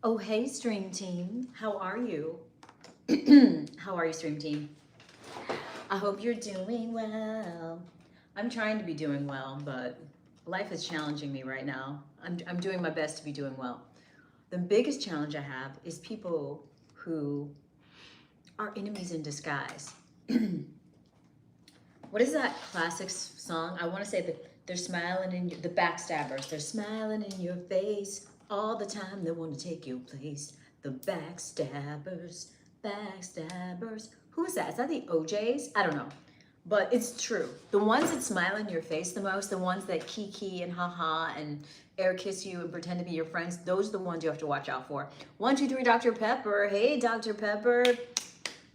Oh, hey, stream team. How are you? How are you, stream team? I hope you're doing well. I'm trying to be doing well, but life is challenging me right now. I'm doing my best to be doing well. The biggest challenge I have is people who are enemies in disguise. What is that classic song? I want to say that they're smiling in the backstabbers. They're smiling in your face all the time. They want to take your place. The backstabbers, backstabbers. Who is that? Is that the OJs? I don't know. But it's true. The ones that smile in your face the most, the ones that kiki and haha and air kiss you and pretend to be your friends, those are the ones you have to watch out for. 1, 2, 3, Dr. Pepper. Hey, Dr. Pepper.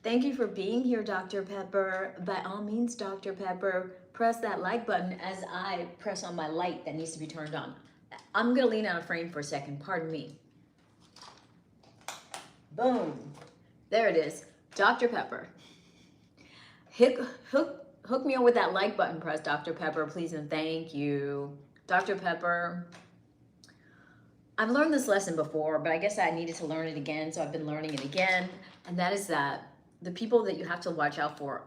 Thank you for being here, Dr. Pepper. By all means, Dr. Pepper, press that like button as I press on my light that needs to be turned on. I'm gonna lean out of frame for a second, pardon me. Boom, there it is, Dr. Pepper. Hook me up with that like button press, Dr. Pepper, please and thank you. Dr. Pepper, I've learned this lesson before, but I guess I needed to learn it again, so I've been learning it again, and that is that the people that you have to watch out for,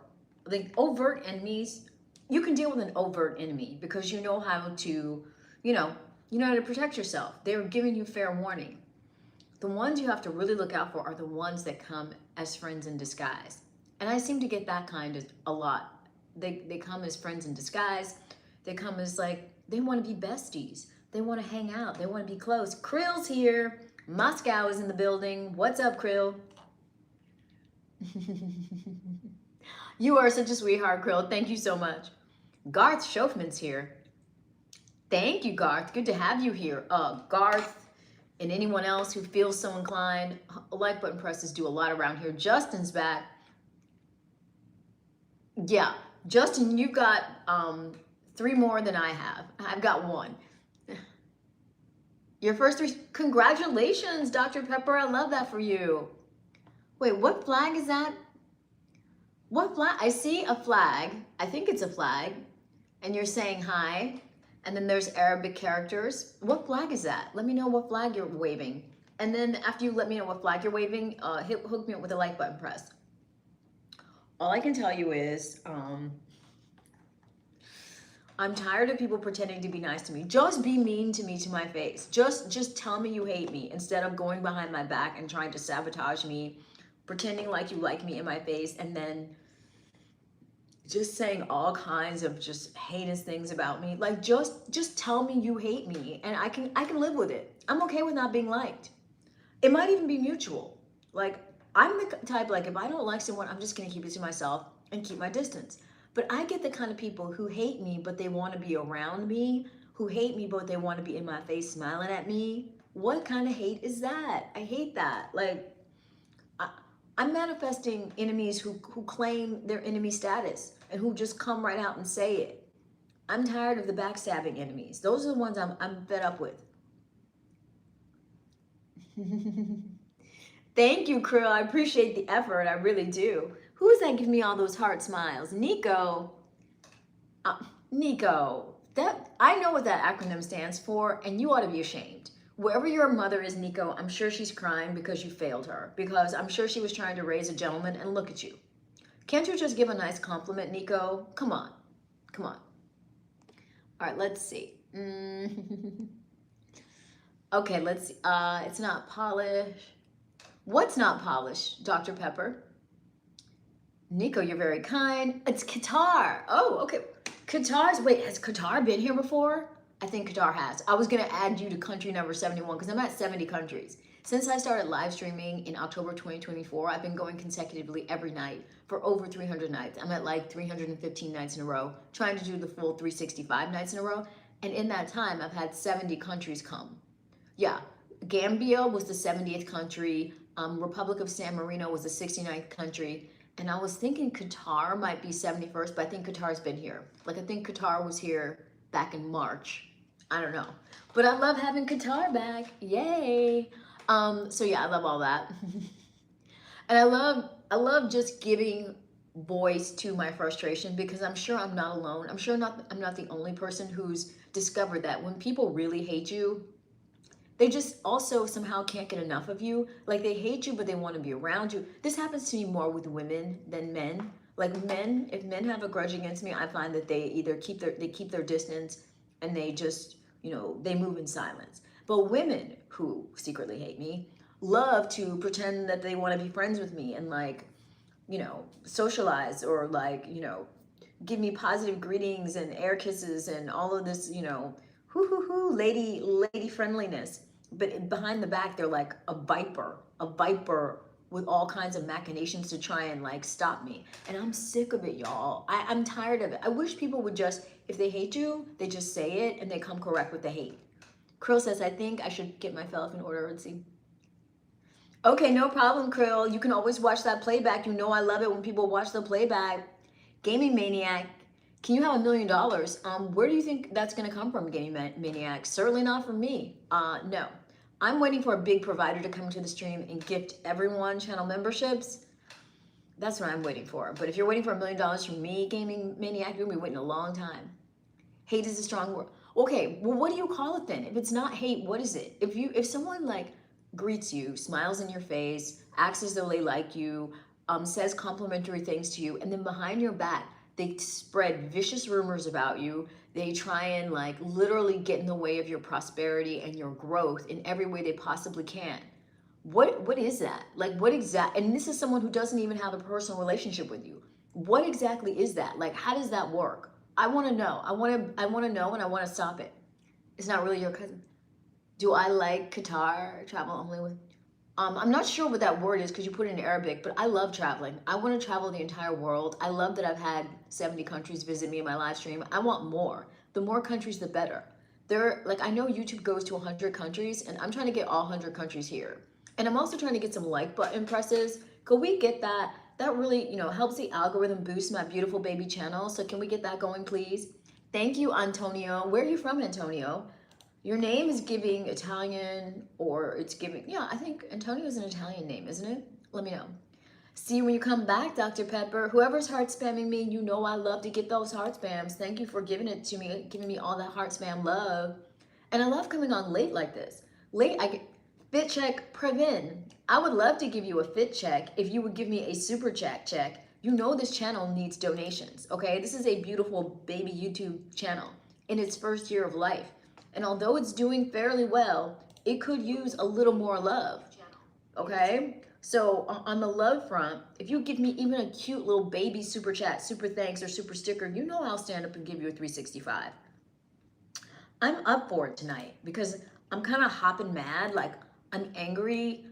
the overt enemies, you can deal with an overt enemy because you know how to, you know how to protect yourself. They're giving you fair warning. The ones you have to really look out for are the ones that come as friends in disguise. And I seem to get that kind of a lot. They come as friends in disguise. They come as like, they want to be besties. They want to hang out. They want to be close. Krill's here. Moscow is in the building. What's up, Krill? You are such a sweetheart, Krill. Thank you so much. Garth Schofman's here. Thank you, Garth. Good to have you here. Garth and anyone else who feels so inclined, like button presses do a lot around here. Justin's back. Yeah, Justin, you've got 3 more than I have. I've got 1. Your first 3, congratulations, Dr. Pepper. I love that for you. Wait, what flag is that? What flag? I see a flag. I think it's a flag. And you're saying hi. And then there's Arabic characters. What flag is that? Let me know what flag you're waving. And then after you let me know what flag you're waving, hook me up with a like button press. All I can tell you is, I'm tired of people pretending to be nice to me. Just be mean to me to my face. Just tell me you hate me instead of going behind my back and trying to sabotage me, pretending like you like me in my face, and then just saying all kinds of just heinous things about me. Like just tell me you hate me and I can live with it. I'm okay with not being liked. It might even be mutual. Like I'm the type, like if I don't like someone, I'm just gonna keep it to myself and keep my distance. But I get the kind of people who hate me, but they want to be around me, who hate me, but they want to be in my face smiling at me. What kind of hate is that? I hate that. Like, I'm manifesting enemies who claim their enemy status and who just come right out and say it. I'm tired of the backstabbing enemies. Those are the ones I'm fed up with. Thank you, Krill. I appreciate the effort. I really do. Who is that giving me all those heart smiles? Nico. Nico. I know what that acronym stands for, and you ought to be ashamed. Wherever your mother is, Nico, I'm sure she's crying because you failed her, because I'm sure she was trying to raise a gentleman, and look at you. Can't you just give a nice compliment, Nico? Come on. Come on. All right, let's see. Okay, let's see. It's not polished. What's not polished, Dr. Pepper? Nico, you're very kind. It's Qatar. Oh, okay. Wait, has Qatar been here before? I think Qatar has. I was gonna add you to country number 71 because I'm at 70 countries. Since I started live streaming in October 2024, I've been going consecutively every night for over 300 nights. I'm at like 315 nights in a row, trying to do the full 365 nights in a row. And in that time, I've had 70 countries come. Yeah, Gambia was the 70th country. Republic of San Marino was the 69th country. And I was thinking Qatar might be 71st, but I think Qatar's been here. Like, I think Qatar was here back in March. I don't know. But I love having Qatar back. Yay. So yeah, I love all that. And I love just giving voice to my frustration because I'm sure I'm not alone. I'm sure I'm not the only person who's discovered that when people really hate you, They just also somehow can't get enough of you. Like they hate you, but they want to be around you. This happens to me more with women than men. Like men, if men have a grudge against me, I find that they either keep their distance and they just, they move in silence. But women who secretly hate me love to pretend that they want to be friends with me and like, socialize or like, give me positive greetings and air kisses and all of this, hoo hoo hoo, lady friendliness. But behind the back, they're like a viper with all kinds of machinations to try and like stop me. And I'm sick of it, y'all. I'm tired of it. I wish people would just, if they hate you, they just say it and they come correct with the hate. Krill says, I think I should get my fellow in order. Let's see. Okay, no problem, Krill. You can always watch that playback. You know I love it when people watch the playback. Gaming Maniac, can you have $1 million? Where do you think that's going to come from, Gaming Maniac? Certainly not from me. No. I'm waiting for a big provider to come to the stream and gift everyone channel memberships. That's what I'm waiting for. But if you're waiting for $1 million from me, Gaming Maniac, you're going to be waiting a long time. Hate is a strong word. Okay, well, what do you call it then? If it's not hate, what is it? If someone like greets you, smiles in your face, acts as though they like you, says complimentary things to you, and then behind your back, they spread vicious rumors about you. They try and like literally get in the way of your prosperity and your growth in every way they possibly can. What is that? Like and this is someone who doesn't even have a personal relationship with you. What exactly is that? Like, how does that work? I want to know. I want to know and I want to stop it. It's not really your cousin. Do I like Qatar? Travel only with I'm not sure what that word is because you put it in Arabic, but I love traveling. I want to travel the entire world. I love that I've had 70 countries visit me in my live stream. I want more. The more countries, the better. I know YouTube goes to 100 countries, and I'm trying to get all 100 countries here. And I'm also trying to get some like button presses. Could we get that? That really, helps the algorithm boost my beautiful baby channel. So can we get that going, please? Thank you, Antonio. Where are you from, Antonio? Your name is giving Italian, or it's giving, yeah, I think Antonio is an Italian name, isn't it? Let me know. See you when you come back, Dr. Pepper. Whoever's heart spamming me, you know I love to get those heart spams. Thank you for giving it to me, giving me all that heart spam love. And I love coming on late like this. Late, I get fit check Previn. I would love to give you a fit check if you would give me a super chat check. You know this channel needs donations, okay? This is a beautiful baby YouTube channel in its first year of life. And although it's doing fairly well, it could use a little more love, okay? So on the love front, if you give me even a cute little baby super chat, super thanks, or super sticker, you know I'll stand up and give you a 365. I'm up for it tonight because I'm kind of hopping mad, like I'm angry.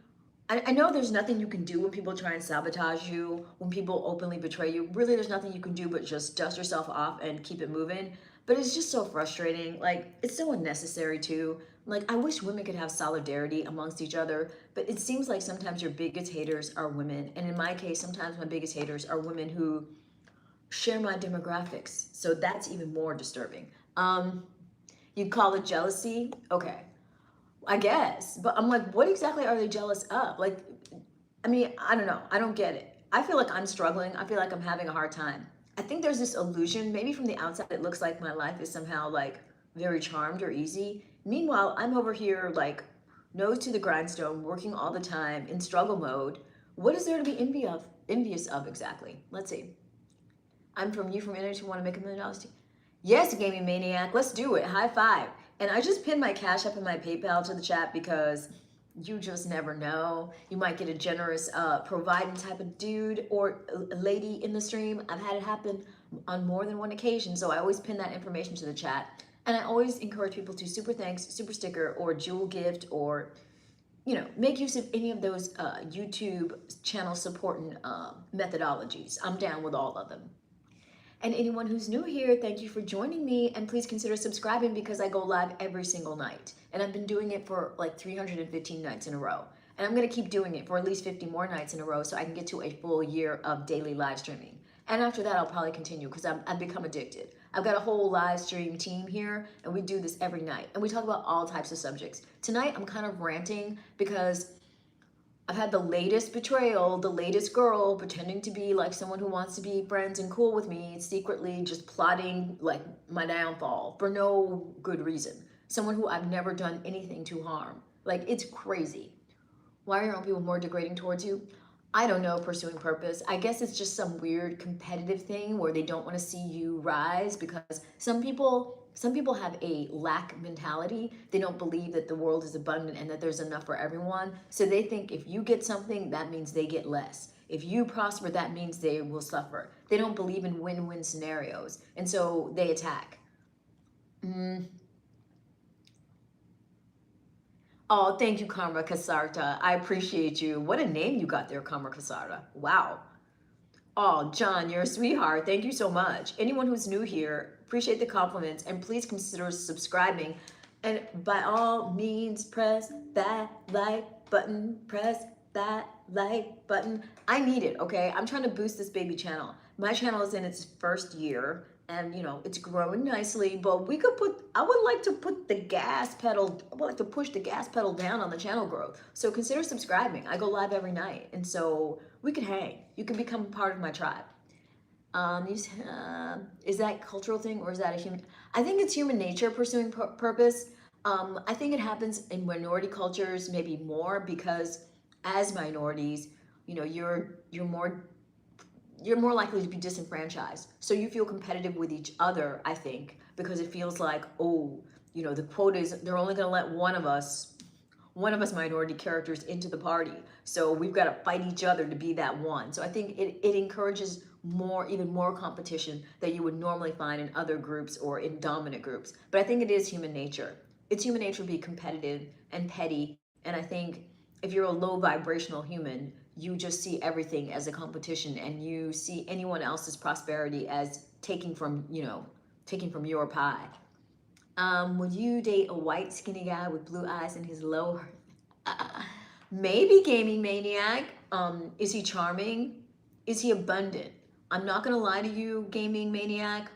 I know there's nothing you can do when people try and sabotage you, when people openly betray you. Really, there's nothing you can do but just dust yourself off and keep it moving. But it's just so frustrating. Like, it's so unnecessary too. Like, I wish women could have solidarity amongst each other, but it seems like sometimes your biggest haters are women. And in my case, sometimes my biggest haters are women who share my demographics. So that's even more disturbing. You'd call it jealousy? Okay, I guess. But I'm like, what exactly are they jealous of? Like, I mean, I don't know. I don't get it. I feel like I'm struggling. I feel like I'm having a hard time. I think there's this illusion, maybe from the outside, it looks like my life is somehow like very charmed or easy. Meanwhile, I'm over here like nose to the grindstone, working all the time in struggle mode. What is there to be envious of exactly? Let's see. I'm from internet who want to make $1 million too. Yes, Gaming Maniac, let's do it. High five. And I just pinned my Cash App and my PayPal to the chat because you just never know. You might get a generous providing type of dude or lady in the stream. I've had it happen on more than one occasion, so I always pin that information to the chat. And I always encourage people to super thanks, super sticker, or jewel gift, or make use of any of those YouTube channel supporting methodologies. I'm down with all of them. And anyone who's new here, thank you for joining me, and please consider subscribing because I go live every single night. And I've been doing it for like 315 nights in a row. And I'm gonna keep doing it for at least 50 more nights in a row so I can get to a full year of daily live streaming. And after that, I'll probably continue because I've become addicted. I've got a whole live stream team here, and we do this every night. And we talk about all types of subjects. Tonight, I'm kind of ranting because I've had the latest betrayal, the latest girl pretending to be like someone who wants to be friends and cool with me, secretly just plotting like my downfall for no good reason. Someone who I've never done anything to harm. Like, it's crazy. Why are your own people more degrading towards you? I don't know, pursuing purpose. I guess it's just some weird competitive thing where they don't want to see you rise, because some people have a lack mentality. They don't believe that the world is abundant and that there's enough for everyone. So they think if you get something, that means they get less. If you prosper, that means they will suffer. They don't believe in win-win scenarios. And so they attack. Mm. Oh, thank you, Karma Kasarta. I appreciate you. What a name you got there, Karma Kasarta. Wow. Oh, John, you're a sweetheart. Thank you so much. Anyone who's new here, appreciate the compliments, and please consider subscribing. And by all means, press that like button. Press that like button. I need it, okay? I'm trying to boost this baby channel. My channel is in its first year, and it's growing nicely, but I would like to put the gas pedal, I would like to push the gas pedal down on the channel growth. So consider subscribing. I go live every night, and so we could hang. You can become part of my tribe. Is that cultural thing, or is that a human? I think it's human nature pursuing purpose. I think it happens in minority cultures maybe more, because as minorities, you're more likely to be disenfranchised. So you feel competitive with each other, I think, because it feels like, oh, the quote is they're only going to let one of us minority characters into the party. So we've got to fight each other to be that one. So I think it encourages even more competition that you would normally find in other groups or in dominant groups. But I think it is human nature. It's human nature to be competitive and petty. And I think if you're a low vibrational human, you just see everything as a competition, and you see anyone else's prosperity as taking from your pie. Would you date a white skinny guy with blue eyes and his low? Maybe, gaming maniac. Is he charming? Is he abundant? I'm not gonna lie to you, gaming maniac.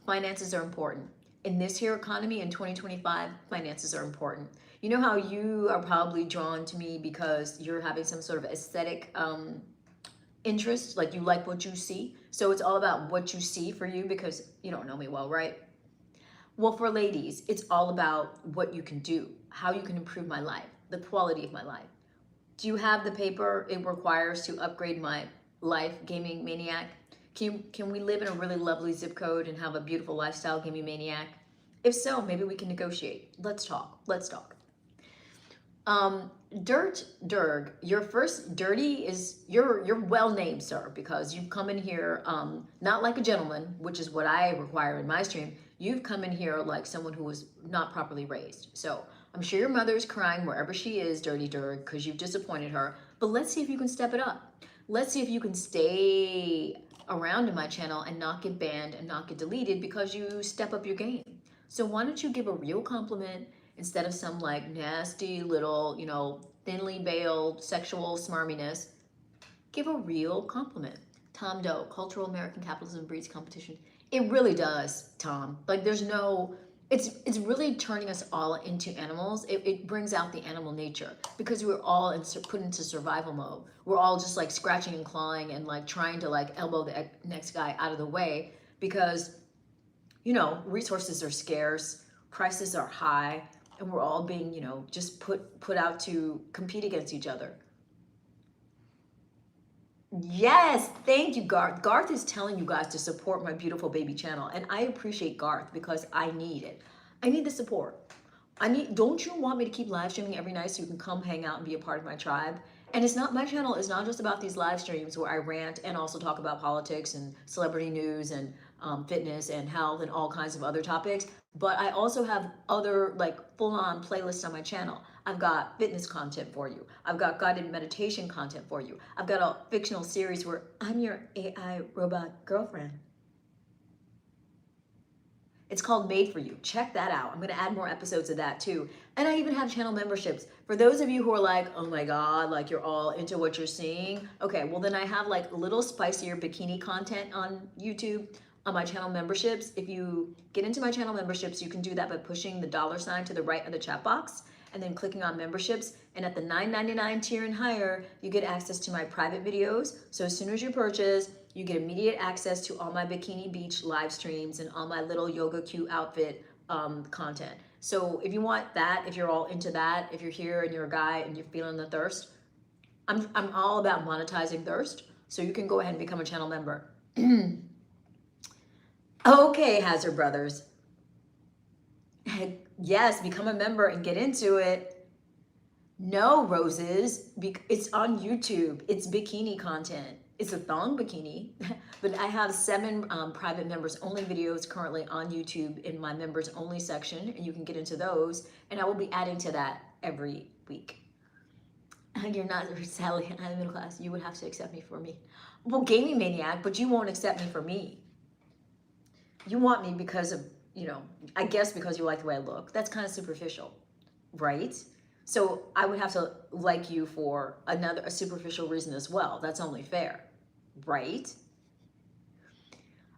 Finances are important. In this here economy in 2025, finances are important. You know how you are probably drawn to me because you're having some sort of aesthetic interest, like you like what you see. So it's all about what you see for you, because you don't know me well, right? Well, for ladies, it's all about what you can do, how you can improve my life, the quality of my life. Do you have the paper it requires to upgrade my life, gaming maniac? Can we live in a really lovely zip code and have a beautiful lifestyle, gaming maniac? If so, maybe we can negotiate. Let's talk. Let's talk. Dirt Derg, your first dirty is you're well named, sir, because you've come in here not like a gentleman, which is what I require in my stream. You've come in here like someone who was not properly raised. So I'm sure your mother's crying wherever she is, Dirty Derg, because you've disappointed her. But let's see if you can step it up. Let's see if you can stay around in my channel and not get banned and not get deleted because you step up your game. So why don't you give a real compliment instead of some like nasty little, thinly veiled sexual smarminess? Give a real compliment. Tom Doe, cultural American capitalism breeds competition. It really does, Tom. Like it's really turning us all into animals. It brings out the animal nature, because we're all put into survival mode. We're all just like scratching and clawing and like trying to like elbow the next guy out of the way, because resources are scarce, prices are high, and we're all being, just put out to compete against each other. Yes, thank you, Garth. Garth is telling you guys to support my beautiful baby channel, and I appreciate Garth because I need it. I need the support. Don't you want me to keep live streaming every night so you can come hang out and be a part of my tribe? And my channel is not just about these live streams where I rant and also talk about politics and celebrity news and fitness and health and all kinds of other topics, but I also have other like full-on playlists on my channel. I've got fitness content for you. I've got guided meditation content for you. I've got a fictional series where I'm your AI robot girlfriend. It's called Made for You. Check that out. I'm going to add more episodes of that too. And I even have channel memberships. For those of you who are like, oh my God, like you're all into what you're seeing. Okay, well then I have like a little spicier bikini content on YouTube on my channel memberships. If you get into my channel memberships, you can do that by pushing the $ to the right of the chat box and then clicking on memberships. And at the $9.99 tier and higher, you get access to my private videos. So as soon as you purchase, you get immediate access to all my Bikini Beach live streams and all my little yoga cute outfit content. So if you want that, if you're all into that, if you're here and you're a guy and you're feeling the thirst, I'm all about monetizing thirst. So you can go ahead and become a channel member. Okay, Hazard Brothers. Yes, become a member and get into it. No, Roses, it's on YouTube. It's bikini content. It's a thong bikini, but I have 7 private members only videos currently on YouTube in my members only section, and you can get into those, and I will be adding to that every week. You're not Sally, I'm middle class. You would have to accept me for me. Well, gaming maniac, but you won't accept me for me. You want me because of, you know, I guess because you like the way I look. That's kind of superficial, right? So I would have to like you for a superficial reason as well. That's only fair, right?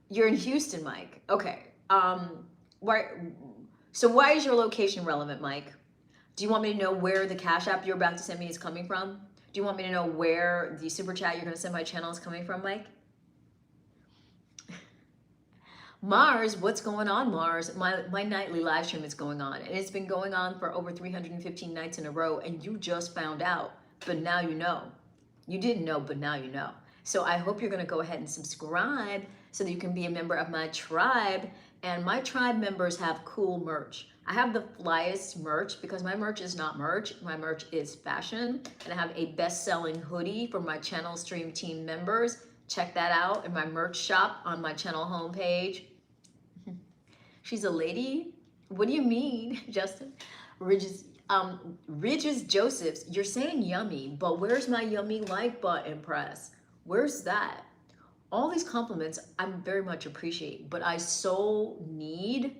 You're in Houston, Mike. Okay. So why is your location relevant, Mike? Do you want me to know where the Cash App you're about to send me is coming from? Do you want me to know where the super chat you're going to send my channel is coming from, Mike? Mars, what's going on, Mars? My nightly live stream is going on, and it's been going on for over 315 nights in a row, and you just found out, but now you know. You didn't know, but now you know. So I hope you're going to go ahead and subscribe so that you can be a member of my tribe, and my tribe members have cool merch. I have the flyest merch because my merch is not merch. My merch is fashion, and I have a best-selling hoodie for my channel stream team members. Check that out in my merch shop on my channel homepage. She's a lady? What do you mean, Justin? Ridges Josephs, you're saying yummy, but where's my yummy like button press? Where's that? All these compliments I very much appreciate, but I so need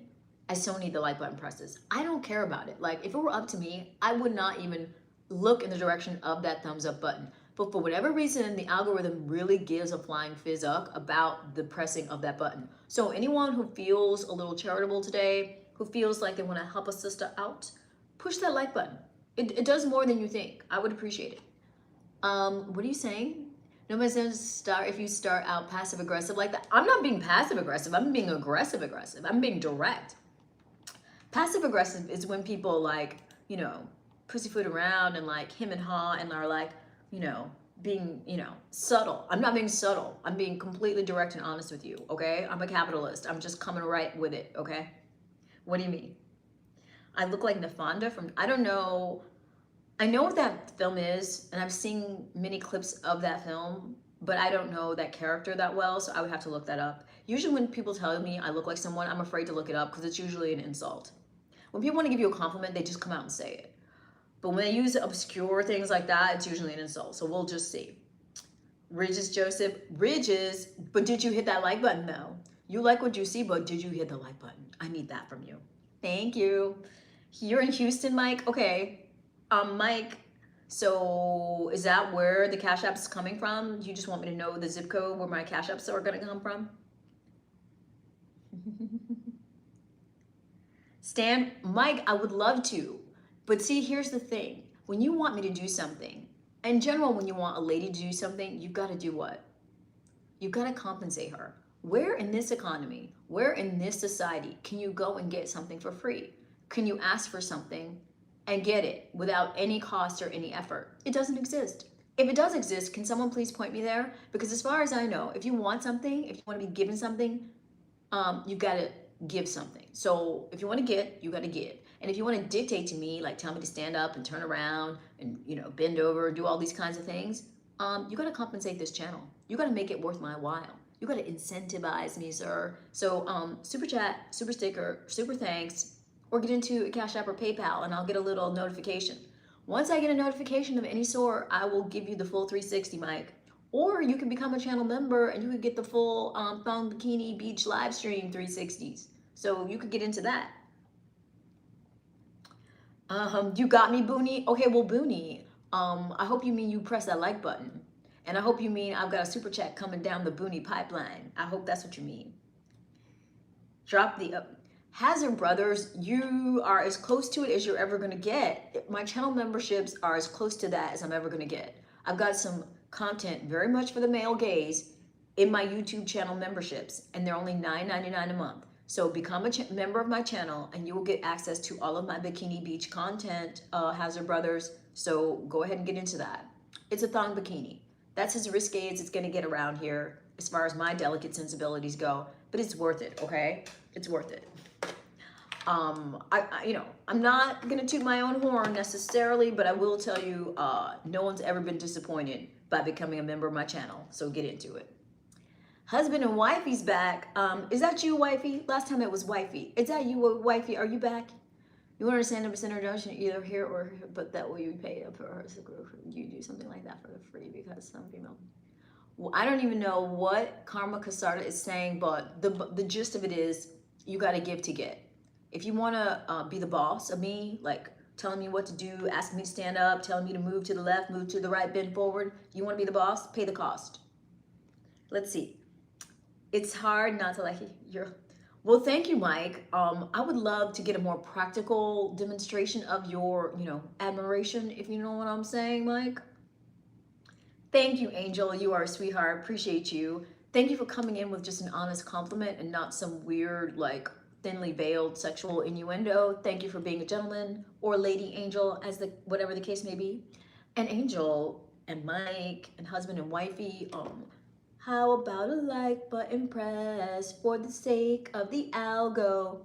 the like button presses. I don't care about it. Like, if it were up to me, I would not even look in the direction of that thumbs up button. But for whatever reason, the algorithm really gives a flying fizz-up about the pressing of that button. So anyone who feels a little charitable today, who feels like they want to help a sister out, push that like button. It does more than you think. I would appreciate it. What are you saying? Nobody says if you start out passive aggressive like that. I'm not being passive aggressive. I'm being aggressive aggressive. I'm being direct. Passive aggressive is when people like, you know, pussyfoot around and like him and haw and are like, you know, being, you know, subtle. I'm not being subtle. I'm being completely direct and honest with you, okay? I'm a capitalist. I'm just coming right with it, okay? What do you mean? I look like Nafanda from, I don't know. I know what that film is, and I've seen many clips of that film, but I don't know that character that well, so I would have to look that up. Usually when people tell me I look like someone, I'm afraid to look it up because it's usually an insult. When people want to give you a compliment, they just come out and say it. But when they use obscure things like that, it's usually an insult. So we'll just see. Ridges Joseph, Ridges, but did you hit that like button though? You like what you see, but did you hit the like button? I need that from you. Thank you. You're in Houston, Mike? Okay. Mike, so is that where the Cash App is coming from? You just want me to know the zip code where my Cash Apps are gonna come from? Stan, Mike, I would love to. But see, here's the thing. When you want me to do something, in general, when you want a lady to do something, you've got to do what? You've got to compensate her. Where in this economy, where in this society can you go and get something for free? Can you ask for something and get it without any cost or any effort? It doesn't exist. If it does exist, can someone please point me there? Because as far as I know, if you want something, if you want to be given something, you've got to give something. So if you want to get, you got to get. And if you want to dictate to me, like tell me to stand up and turn around and, you know, bend over, do all these kinds of things, you got to compensate this channel. You got to make it worth my while. You got to incentivize me, sir. So super chat, super sticker, super thanks, or get into a Cash App or PayPal and I'll get a little notification. Once I get a notification of any sort, I will give you the full 360, Mike. Or you can become a channel member and you could get the full thong bikini beach live stream 360s. So you could get into that. You got me, Booney? Okay, well, Booney, I hope you mean you press that like button. And I hope you mean I've got a super chat coming down the Booney pipeline. I hope that's what you mean. Drop the Hazard Brothers, you are as close to it as you're ever going to get. My channel memberships are as close to that as I'm ever going to get. I've got some content very much for the male gaze in my YouTube channel memberships, and they're only $9.99 a month. So become a member of my channel and you will get access to all of my Bikini Beach content, Hazard Brothers. So go ahead and get into that. It's a thong bikini. That's as risque as it's gonna get around here as far as my delicate sensibilities go, but it's worth it, okay? It's worth it. You know, I'm not gonna toot my own horn necessarily, but I will tell you, no one's ever been disappointed by becoming a member of my channel, so get into it. Husband and wifey's back. Is that you, wifey? Last time it was wifey. Is that you, wifey? Are you back? You want to understand the percent introduction either here or here, but that way you pay up for her. You do something like that for the free because some female. Well, I don't even know what Karma Kasarda is saying, but the gist of it is you got to give to get. If you want to be the boss of me, like telling me what to do, asking me to stand up, telling me to move to the left, move to the right, bend forward, you want to be the boss, pay the cost. Let's see. It's hard not to like your. Well, thank you, Mike. I would love to get a more practical demonstration of your, you know, admiration, if you know what I'm saying, Mike. Thank you, Angel. You are a sweetheart. Appreciate you. Thank you for coming in with just an honest compliment and not some weird, like, thinly veiled sexual innuendo. Thank you for being a gentleman or lady, Angel, as the whatever the case may be. And Angel and Mike and husband and wifey, how about a like button press for the sake of the algo?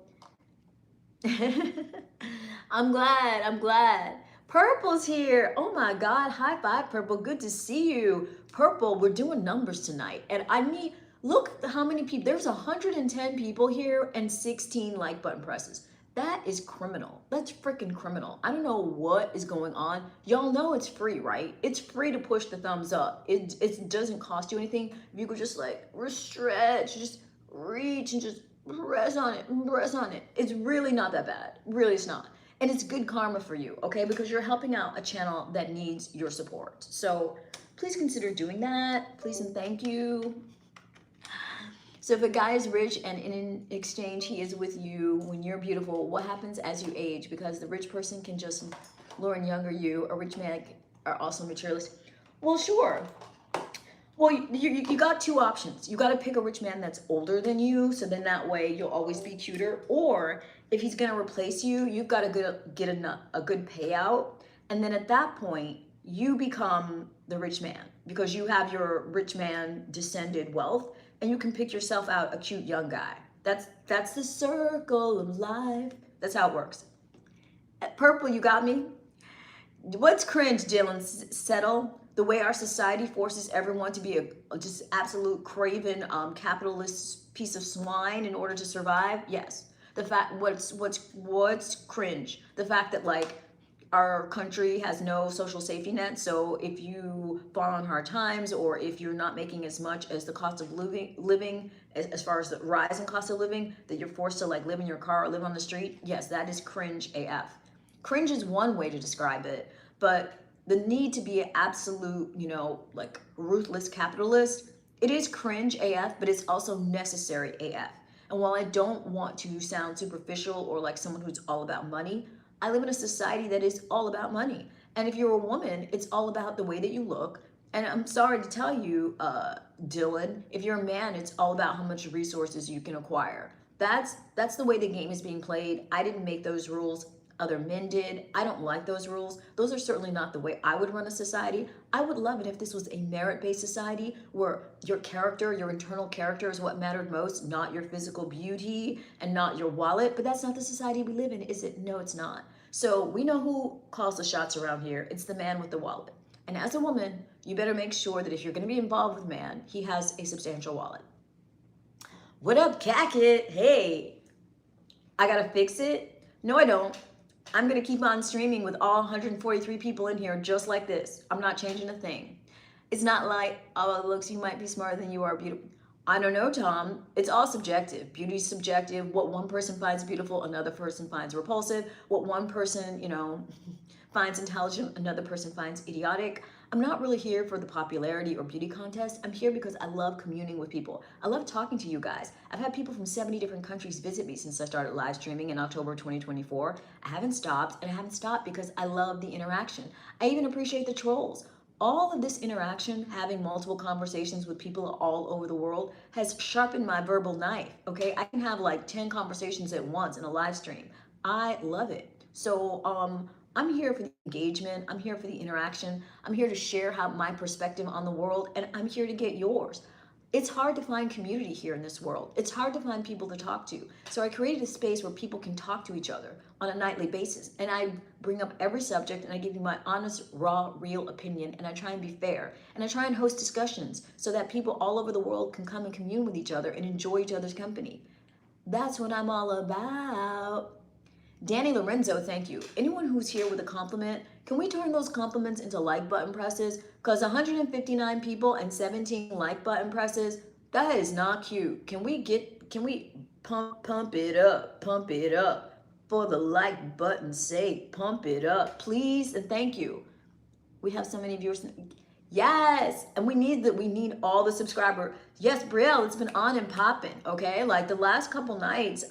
I'm glad. Purple's here. Oh my God, high five, Purple. Good to see you. Purple, we're doing numbers tonight. And I need, look how many people, there's 110 people here and 16 like button presses. That is criminal. That's freaking criminal. I don't know what is going on. Y'all know it's free, right? It's free to push the thumbs up. It doesn't cost you anything. If you could just like stretch, just reach and just press on it. It's really not that bad. Really, it's not. And it's good karma for you, okay? Because you're helping out a channel that needs your support. So please consider doing that. Please and thank you. So if a guy is rich and in exchange he is with you when you're beautiful, what happens as you age? Because the rich person can just lure and younger you. A rich man are also materialist. Well, sure. Well, you got two options. You got to pick a rich man that's older than you, so then that way you'll always be cuter. Or if he's going to replace you, you've got to get a good payout. And then at that point, you become the rich man because you have your rich man descended wealth. And you can pick yourself out a cute young guy. That's the circle of life. That's how it works. At Purple, you got me? What's cringe, Dylan? Settle. The way our society forces everyone to be a just absolute craven capitalist piece of swine in order to survive. Yes. The fact what's cringe? The fact that like our country has no social safety net, so if you fall on hard times or if you're not making as much as the cost of living as far as the rise in cost of living, that you're forced to like live in your car or live on the street, yes, that is cringe AF. Cringe is one way to describe it, but the need to be an absolute, you know, like ruthless capitalist, it is cringe AF, but it's also necessary AF. And while I don't want to sound superficial or like someone who's all about money, I live in a society that is all about money. And if you're a woman, it's all about the way that you look. And I'm sorry to tell you, Dylan, if you're a man, it's all about how much resources you can acquire. That's the way the game is being played. I didn't make those rules. Other men did. I don't like those rules. Those are certainly not the way I would run a society. I would love it if this was a merit-based society where your character, your internal character is what mattered most, not your physical beauty and not your wallet. But that's not the society we live in, is it? No, it's not. So we know who calls the shots around here. It's the man with the wallet. And as a woman, you better make sure that if you're going to be involved with a man, he has a substantial wallet. What up, Cackett? Hey, I got to fix it? No, I don't. I'm going to keep on streaming with all 143 people in here just like this. I'm not changing a thing. It's not like, oh, it looks, you might be smarter than you are beautiful. I don't know, Tom. It's all subjective. Beauty's subjective. What one person finds beautiful, another person finds repulsive. What one person, you know, finds intelligent, another person finds idiotic. I'm not really here for the popularity or beauty contest. I'm here because I love communing with people. I love talking to you guys. I've had people from 70 different countries visit me since I started live streaming in October 2024. I haven't stopped, and I haven't stopped because I love the interaction. I even appreciate the trolls. All of this interaction, having multiple conversations with people all over the world, has sharpened my verbal knife. Okay, I can have like 10 conversations at once in a live stream. I love it. So I'm here for the engagement, I'm here for the interaction, I'm here to share how my perspective on the world, and I'm here to get yours. It's hard to find community here in this world. It's hard to find people to talk to. So I created a space where people can talk to each other on a nightly basis. And I bring up every subject and I give you my honest, raw, real opinion. And I try and be fair. And I try and host discussions so that people all over the world can come and commune with each other and enjoy each other's company. That's what I'm all about. Danny Lorenzo, thank you. Anyone who's here with a compliment, can we turn those compliments into like button presses? Because 159 people and 17 like button presses, that is not cute. Can we pump it up for the like button's sake? Pump it up, please and thank you. We have so many viewers. Yes, and we need all the subscriber. Yes, Brielle, it's been on and popping, okay? Like the last couple nights,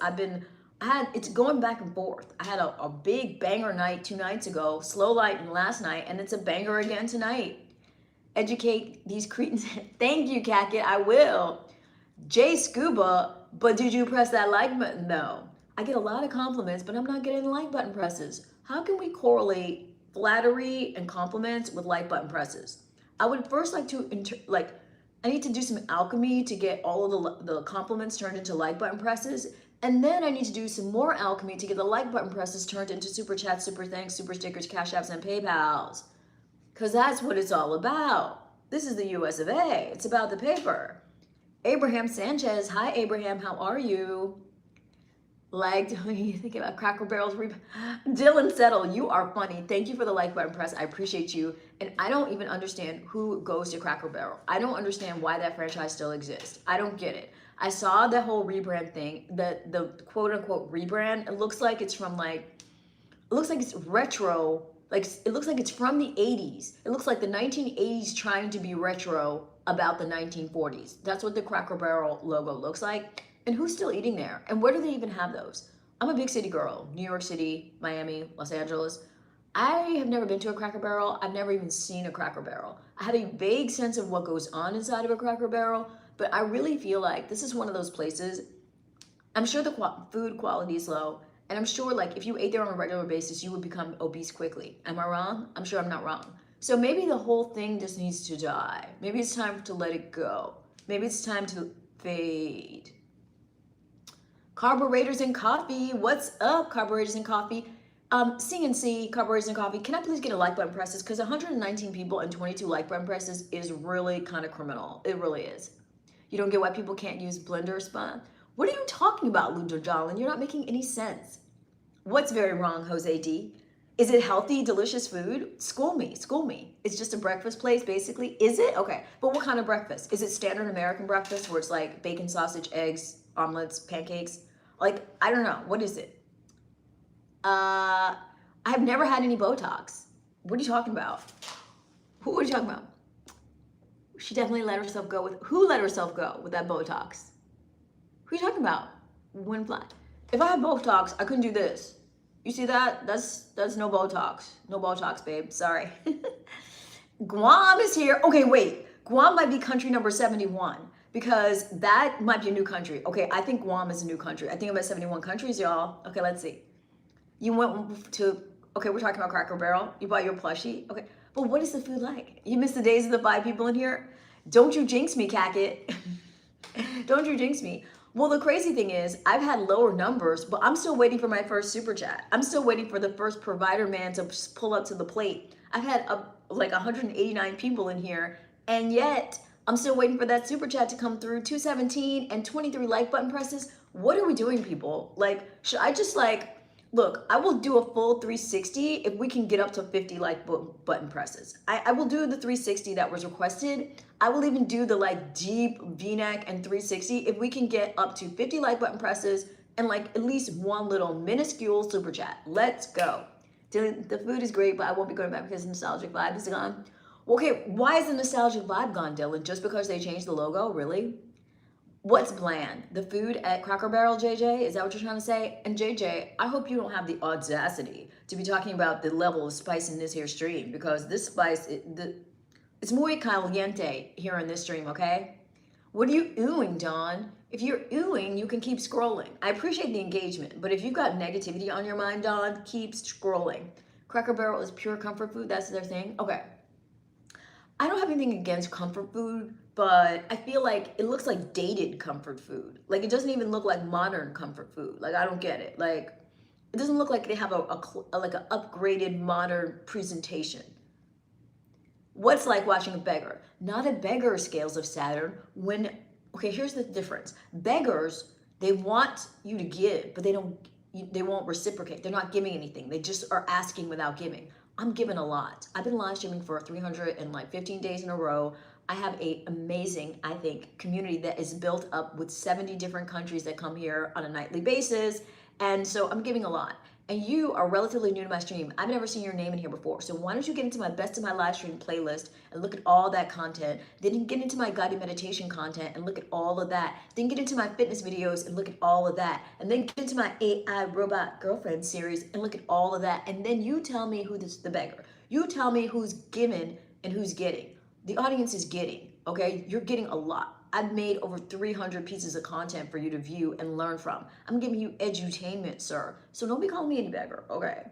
it's going back and forth. I had a big banger night 2 nights ago, slow lighting last night, and it's a banger again tonight. Educate these cretins. Thank you, Kakat, I will. Jay Scuba, but did you press that like button? No. I get a lot of compliments, but I'm not getting the like button presses. How can we correlate flattery and compliments with like button presses? I would first like to, I need to do some alchemy to get all of the compliments turned into like button presses. And then I need to do some more alchemy to get the like button presses turned into super chats, super thanks, super stickers, cash apps, and PayPals. Because that's what it's all about. This is the US of A. It's about the paper. Abraham Sanchez. Hi, Abraham. How are you? Like, you think about Cracker Barrel's Dylan Settle, you are funny. Thank you for the like button press. I appreciate you. And I don't even understand who goes to Cracker Barrel. I don't understand why that franchise still exists. I don't get it. I saw the whole rebrand thing, the quote unquote rebrand. It looks like it's from it looks like it's retro. Like it looks like it's from the 80s. It looks like the 1980s trying to be retro about the 1940s. That's what the Cracker Barrel logo looks like. And who's still eating there? And where do they even have those? I'm a big city girl. New York City, Miami, Los Angeles. I have never been to a Cracker Barrel. I've never even seen a Cracker Barrel. I have a vague sense of what goes on inside of a Cracker Barrel, but I really feel like this is one of those places. I'm sure the food quality is low, and I'm sure like if you ate there on a regular basis, you would become obese quickly. Am I wrong? I'm sure I'm not wrong. So maybe the whole thing just needs to die. Maybe it's time to let it go. Maybe it's time to fade. Carburetors and coffee. What's up, carburetors and coffee? CNC, carburetors and coffee. Can I please get a like button presses? Because 119 people and 22 like button presses is really kind of criminal. It really is. You don't get why people can't use blender spun? What are you talking about, Ludo Jolin? You're not making any sense. What's very wrong, Jose D? Is it healthy, delicious food? School me, school me. It's just a breakfast place, basically. Is it? Okay, but what kind of breakfast? Is it standard American breakfast where it's like bacon, sausage, eggs, omelets, pancakes? Like, I don't know. What is it? I've never had any Botox. What are you talking about? Who are you talking about? She definitely let herself go with, who let herself go with that Botox? Who are you talking about? When flat. If I had Botox, I couldn't do this. You see that? That's no Botox. No Botox, babe. Sorry. Guam is here. Okay, wait. Guam might be country number 71 because that might be a new country. Okay, I think Guam is a new country. I think I'm at 71 countries, y'all. Okay, let's see. You went to, okay, we're talking about Cracker Barrel. You bought your plushie. Okay, but what is the food like? You missed the days of the 5 people in here? Don't you jinx me, Kakat. Don't you jinx me. Well, the crazy thing is I've had lower numbers, but I'm still waiting for my first super chat. I'm still waiting for the first provider man to pull up to the plate. I've had like 189 people in here, and yet I'm still waiting for that super chat to come through. 217 and 23 like button presses. What are we doing, people? Like, should I just like, look, I will do a full 360 if we can get up to 50 like button presses. I will do the 360 that was requested. I will even do the like deep V-neck and 360 if we can get up to 50 like button presses and like at least one little minuscule super chat. Let's go. Dylan, the food is great, but I won't be going back because the nostalgic vibe is gone. Okay, why is the nostalgic vibe gone, Dylan? Just because they changed the logo? Really? What's bland? The food at Cracker Barrel, JJ? Is that what you're trying to say? And JJ, I hope you don't have the audacity to be talking about the level of spice in this here stream, because this spice, It's muy caliente here in this stream, okay? What are you oohing, Dawn? If you're oohing, you can keep scrolling. I appreciate the engagement, but if you've got negativity on your mind, Dawn, keep scrolling. Cracker Barrel is pure comfort food. That's their thing. Okay. I don't have anything against comfort food, but I feel like it looks like dated comfort food. Like it doesn't even look like modern comfort food. Like I don't get it. Like it doesn't look like they have like an upgraded modern presentation. What's like watching a beggar? Not a beggar, Scales of Saturn. Okay, here's the difference. Beggars, they want you to give, but they won't reciprocate. They're not giving anything. They just are asking without giving. I'm giving a lot. I've been live streaming for 315 days in a row. I have a amazing, I think, community that is built up with 70 different countries that come here on a nightly basis. And so I'm giving a lot. And you are relatively new to my stream. I've never seen your name in here before. So why don't you get into my best of my live stream playlist and look at all that content. Then get into my guided meditation content and look at all of that. Then get into my fitness videos and look at all of that. And then get into my AI Robot Girlfriend series and look at all of that. And then you tell me who's the beggar. You tell me who's giving and who's getting. The audience is getting, okay? You're getting a lot. I've made over 300 pieces of content for you to view and learn from. I'm giving you edutainment, sir. So don't be calling me any beggar, okay?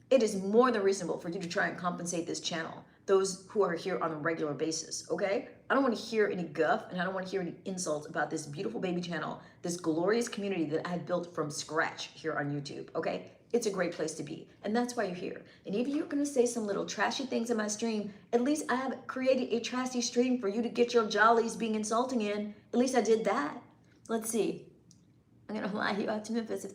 It is more than reasonable for you to try and compensate this channel, those who are here on a regular basis, okay? I don't want to hear any guff and I don't want to hear any insults about this beautiful baby channel, this glorious community that I have built from scratch here on YouTube, okay? It's a great place to be, and that's why you're here. And if you're gonna say some little trashy things in my stream, at least I have created a trashy stream for you to get your jollies being insulting in. At least I did that. Let's see. I'm gonna fly you out to Memphis.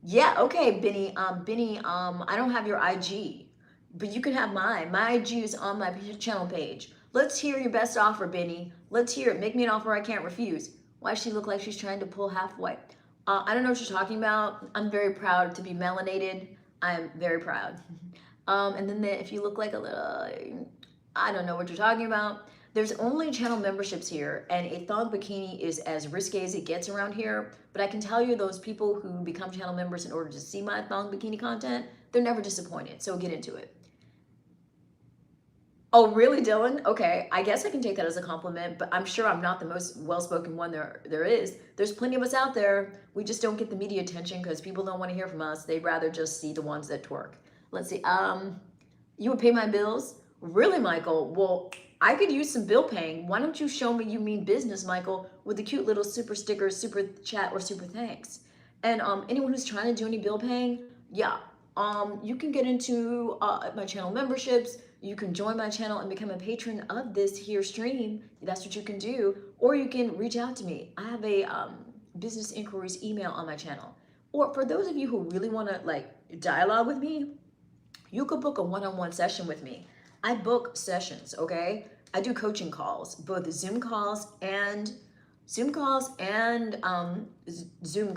Yeah, okay, Benny. I don't have your IG, but you can have mine. My IG is on my channel page. Let's hear your best offer, Benny. Let's hear it. Make me an offer I can't refuse. Why does she look like she's trying to pull halfway? I don't know what you're talking about. I'm very proud to be melanated. I'm very proud. And then if you look like a little, I don't know what you're talking about. There's only channel memberships here, and a thong bikini is as risque as it gets around here. But I can tell you those people who become channel members in order to see my thong bikini content, they're never disappointed. So get into it. Oh, really, Dylan? Okay, I guess I can take that as a compliment, but I'm sure I'm not the most well-spoken one there is. There's plenty of us out there. We just don't get the media attention because people don't want to hear from us. They'd rather just see the ones that twerk. Let's see. You would pay my bills? Really, Michael? Well, I could use some bill paying. Why don't you show me you mean business, Michael, with the cute little super sticker, super chat, or super thanks? And anyone who's trying to do any bill paying, yeah, you can get into my channel memberships. You can join my channel and become a patron of this here stream. That's what you can do. Or you can reach out to me. I have a business inquiries email on my channel. Or for those of you who really want to like dialogue with me, you could book a one-on-one session with me. I book sessions, okay? I do coaching calls, both Zoom calls and Zoom calls and audio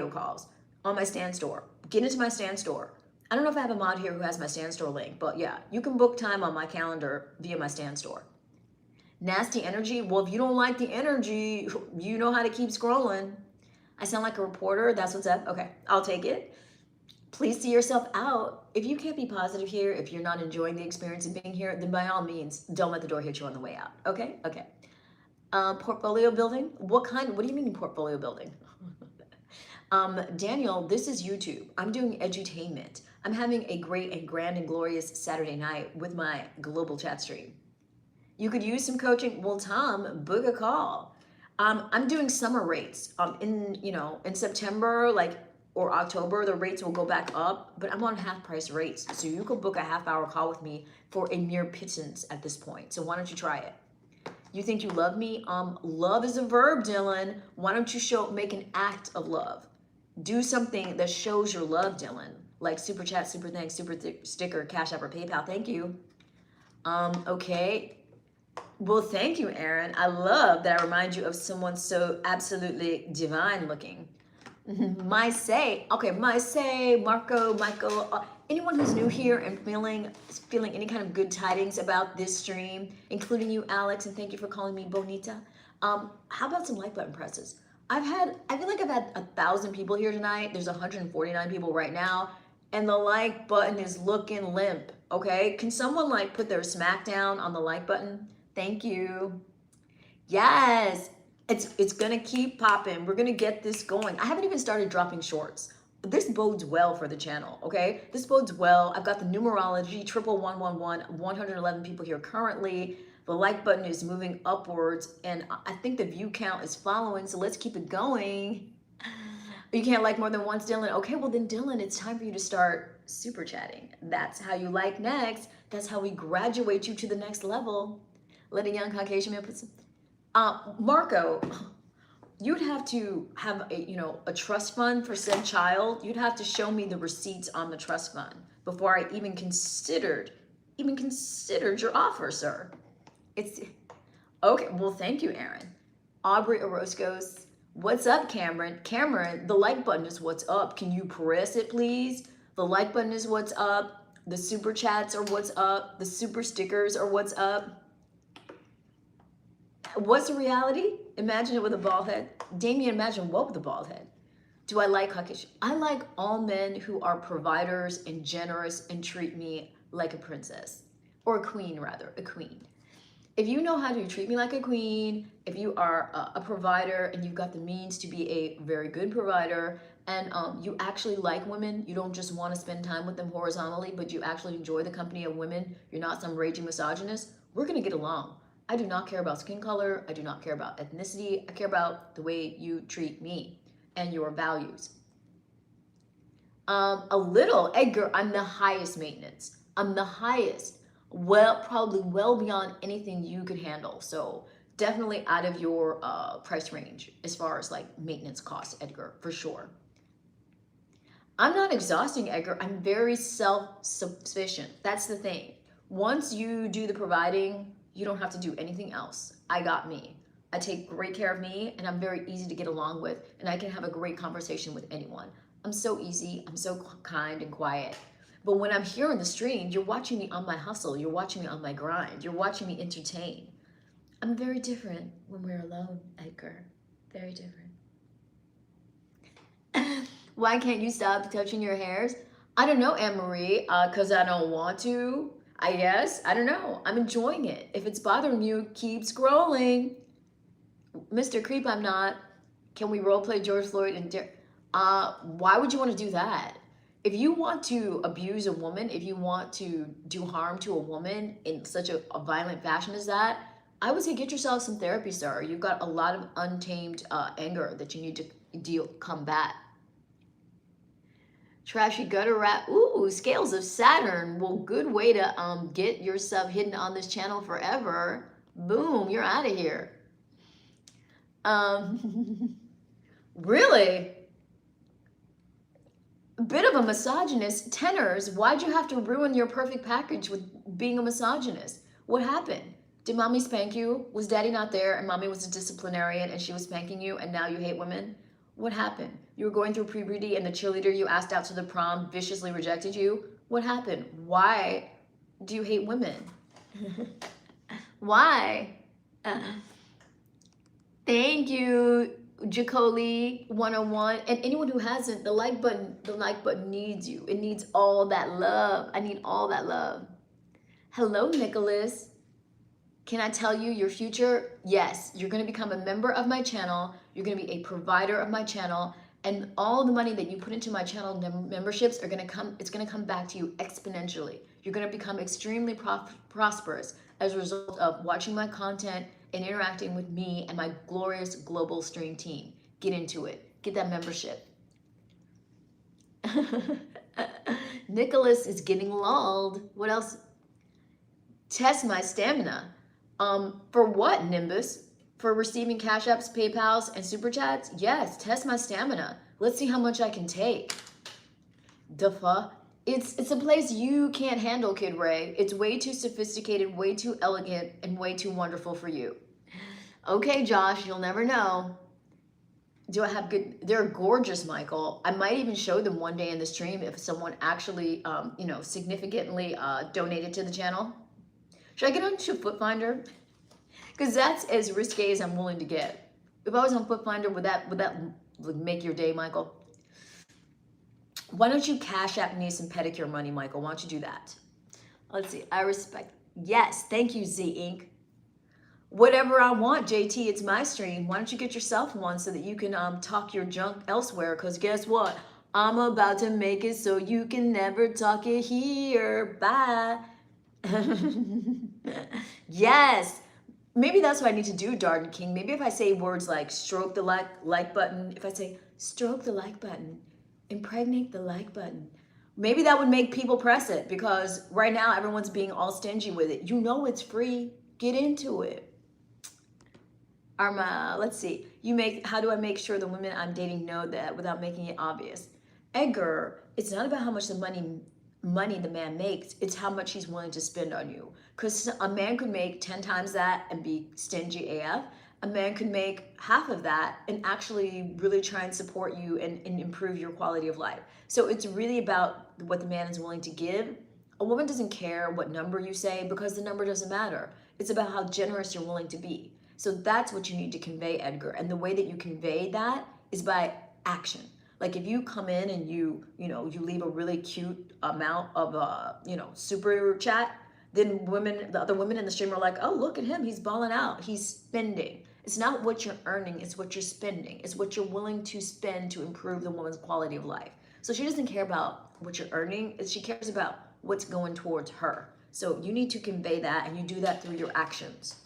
calls on my Stan store. Get into my Stan store. I don't know if I have a mod here who has my Stan store link, but yeah, you can book time on my calendar via my Stan store. Nasty energy? Well, if you don't like the energy, you know how to keep scrolling. I sound like a reporter. That's what's up. Okay, I'll take it. Please see yourself out. If you can't be positive here, if you're not enjoying the experience of being here, then by all means, don't let the door hit you on the way out. Okay? Okay. Portfolio building? What do you mean portfolio building? Daniel, this is YouTube. I'm doing edutainment. I'm having a great and grand and glorious Saturday night with my global chat stream. You could use some coaching. Well, Tom, book a call. I'm doing summer rates. In September, or October, the rates will go back up, but I'm on half price rates. So you could book a half-hour call with me for a mere pittance at this point. So why don't you try it? You think you love me? Love is a verb, Dylan. Why don't you make an act of love? Do something that shows your love, Dylan. Like super chat, super thanks, super sticker, Cash App, or PayPal. Thank you. Okay. Well, thank you, Aaron. I love that I remind you of someone so absolutely divine looking. Marco, Michael, anyone who's new here and feeling any kind of good tidings about this stream, including you, Alex, and thank you for calling me Bonita. How about some like button presses? I feel like I've had 1,000 people here tonight. There's 149 people right now, and the like button is looking limp. Okay, can someone like put their smack down on the like button? Thank you. Yes, it's gonna keep popping. We're gonna get this going. I haven't even started dropping shorts. This bodes well for the channel, okay? This bodes well. I've got the numerology, 111, people here currently. The like button is moving upwards, and I think the view count is following, so let's keep it going. You can't like more than once, Dylan. Okay, well then, Dylan, it's time for you to start super chatting. That's how you like next. That's how we graduate you to the next level. Let a young Caucasian man put some... Marco, you'd have to have a trust fund for said child. You'd have to show me the receipts on the trust fund before I even considered your offer, sir. It's okay. Well, thank you, Aaron. Aubrey Orozco's, what's up, Cameron? Cameron, the like button is what's up. Can you press it, please? The like button is what's up. The super chats are what's up. The super stickers are what's up. What's the reality? Imagine it with a bald head. Damien, imagine what with a bald head? Do I like Caucasian? I like all men who are providers and generous and treat me like a princess. Or a queen, rather, a queen. If you know how to treat me like a queen, if you are a provider and you've got the means to be a very good provider, and you actually like women, you don't just want to spend time with them horizontally, but you actually enjoy the company of women, you're not some raging misogynist, we're going to get along. I do not care about skin color. I do not care about ethnicity. I care about the way you treat me and your values. A little, Edgar, I'm the highest maintenance. I'm the highest. Well, probably well beyond anything you could handle. So definitely out of your price range as far as like maintenance costs, Edgar, for sure. I'm not exhausting, Edgar. I'm very self-sufficient. That's the thing. Once you do the providing, you don't have to do anything else. I got me. I take great care of me, and I'm very easy to get along with, and I can have a great conversation with anyone. I'm so easy. I'm so kind and quiet. But when I'm here in the stream, you're watching me on my hustle. You're watching me on my grind. You're watching me entertain. I'm very different when we're alone, Edgar. Very different. Why can't you stop touching your hairs? I don't know, Anne-Marie, because I don't want to. I guess. I don't know. I'm enjoying it. If it's bothering you, keep scrolling. Mr. Creep, I'm not. Can we roleplay George Floyd and why would you want to do that? If you want to abuse a woman, if you want to do harm to a woman in such a violent fashion as that, I would say get yourself some therapy, sir. You've got a lot of untamed anger that you need to combat. Trashy gutter rat. Ooh, scales of Saturn. Well, good way to get yourself hidden on this channel forever. Boom, you're out of here. Really? A bit of a misogynist. Tenors, why'd you have to ruin your perfect package with being a misogynist? What happened? Did mommy spank you? Was daddy not there and mommy was a disciplinarian and she was spanking you and now you hate women? What happened? You were going through puberty and the cheerleader you asked out to the prom viciously rejected you? What happened? Why do you hate women? Why? Thank you, Jacoli 101. And anyone who hasn't, the like button needs you. It needs all that love. I need all that love. Hello, Nicholas. Can I tell you your future? Yes, you're going to become a member of my channel. You're going to be a provider of my channel. And all the money that you put into my channel memberships are going to come, it's going to come back to you exponentially. You're going to become extremely prosperous as a result of watching my content and interacting with me and my glorious global stream team. Get into it. Get that membership. Nicholas is getting lulled. What else? Test my stamina. For what, Nimbus? For receiving Cash Apps, PayPals, and Super Chats? Yes, test my stamina. Let's see how much I can take. Duh. It's a place you can't handle, Kid Ray. It's way too sophisticated, way too elegant, and way too wonderful for you. Okay, Josh, you'll never know. Do I have good? They're gorgeous, Michael. I might even show them one day in the stream if someone actually, significantly donated to the channel. Should I get onto Foot Finder? Because that's as risque as I'm willing to get. If I was on Foot Finder, would that make your day, Michael? Why don't you Cash App me some pedicure money, Michael? Why don't you do that? Let's see. I respect. Yes. Thank you, Z Inc. Whatever I want, JT, it's my stream. Why don't you get yourself one so that you can talk your junk elsewhere? Because guess what? I'm about to make it so you can never talk it here. Bye. Yes. Maybe that's what I need to do, Darden King. Maybe if I say words like stroke the like button, if I say stroke the like button, impregnate the like button, maybe that would make people press it, because right now everyone's being all stingy with it. You know it's free. Get into it. Arma, let's see. How do I make sure the women I'm dating know that without making it obvious? Edgar, it's not about how much the money the man makes, it's how much he's willing to spend on you. Because a man could make 10 times that and be stingy AF. A man could make half of that and actually really try and support you and improve your quality of life. So it's really about what the man is willing to give. A woman doesn't care what number you say, because the number doesn't matter. It's about how generous you're willing to be. So that's what you need to convey, Edgar. And the way that you convey that is by action. Like if you come in and you leave a really cute amount of super chat, then the other women in the stream are like, oh, look at him, he's balling out, he's spending. It's not what you're earning, it's what you're spending. It's what you're willing to spend to improve the woman's quality of life. So she doesn't care about what you're earning, she cares about what's going towards her. So you need to convey that, and you do that through your actions.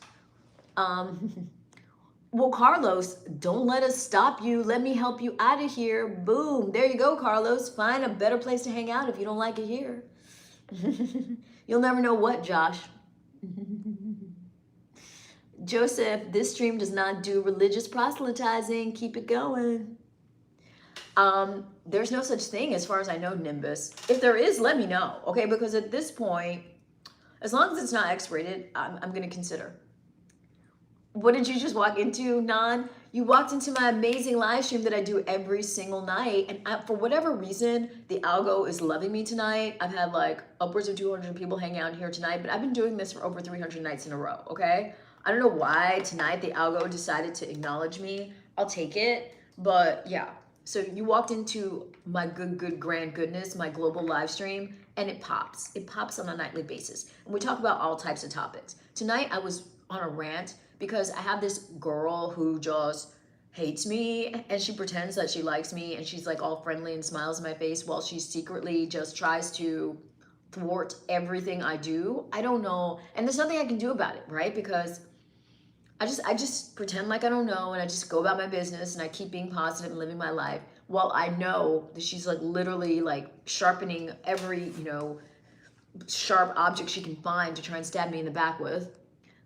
Well, Carlos, don't let us stop you. Let me help you out of here. Boom. There you go, Carlos. Find a better place to hang out if you don't like it here. You'll never know what, Josh. Joseph, this stream does not do religious proselytizing. Keep it going. There's no such thing as far as I know, Nimbus. If there is, let me know, okay? Because at this point, as long as it's not X-rated, I'm going to consider. What did you just walk into, Nan? You walked into my amazing live stream that I do every single night. And for whatever reason, the algo is loving me tonight. I've had like upwards of 200 people hang out here tonight, but I've been doing this for over 300 nights in a row, okay? I don't know why tonight the algo decided to acknowledge me. I'll take it, but yeah. So you walked into my good grand goodness, my global live stream, and it pops. It pops on a nightly basis. And we talk about all types of topics. Tonight I was on a rant because I have this girl who just hates me, and she pretends that she likes me, and she's like all friendly and smiles in my face while she secretly just tries to thwart everything I do. I don't know. And there's nothing I can do about it, right? Because I just pretend like I don't know, and I just go about my business, and I keep being positive and living my life while I know that she's like literally like sharpening every, sharp object she can find to try and stab me in the back with.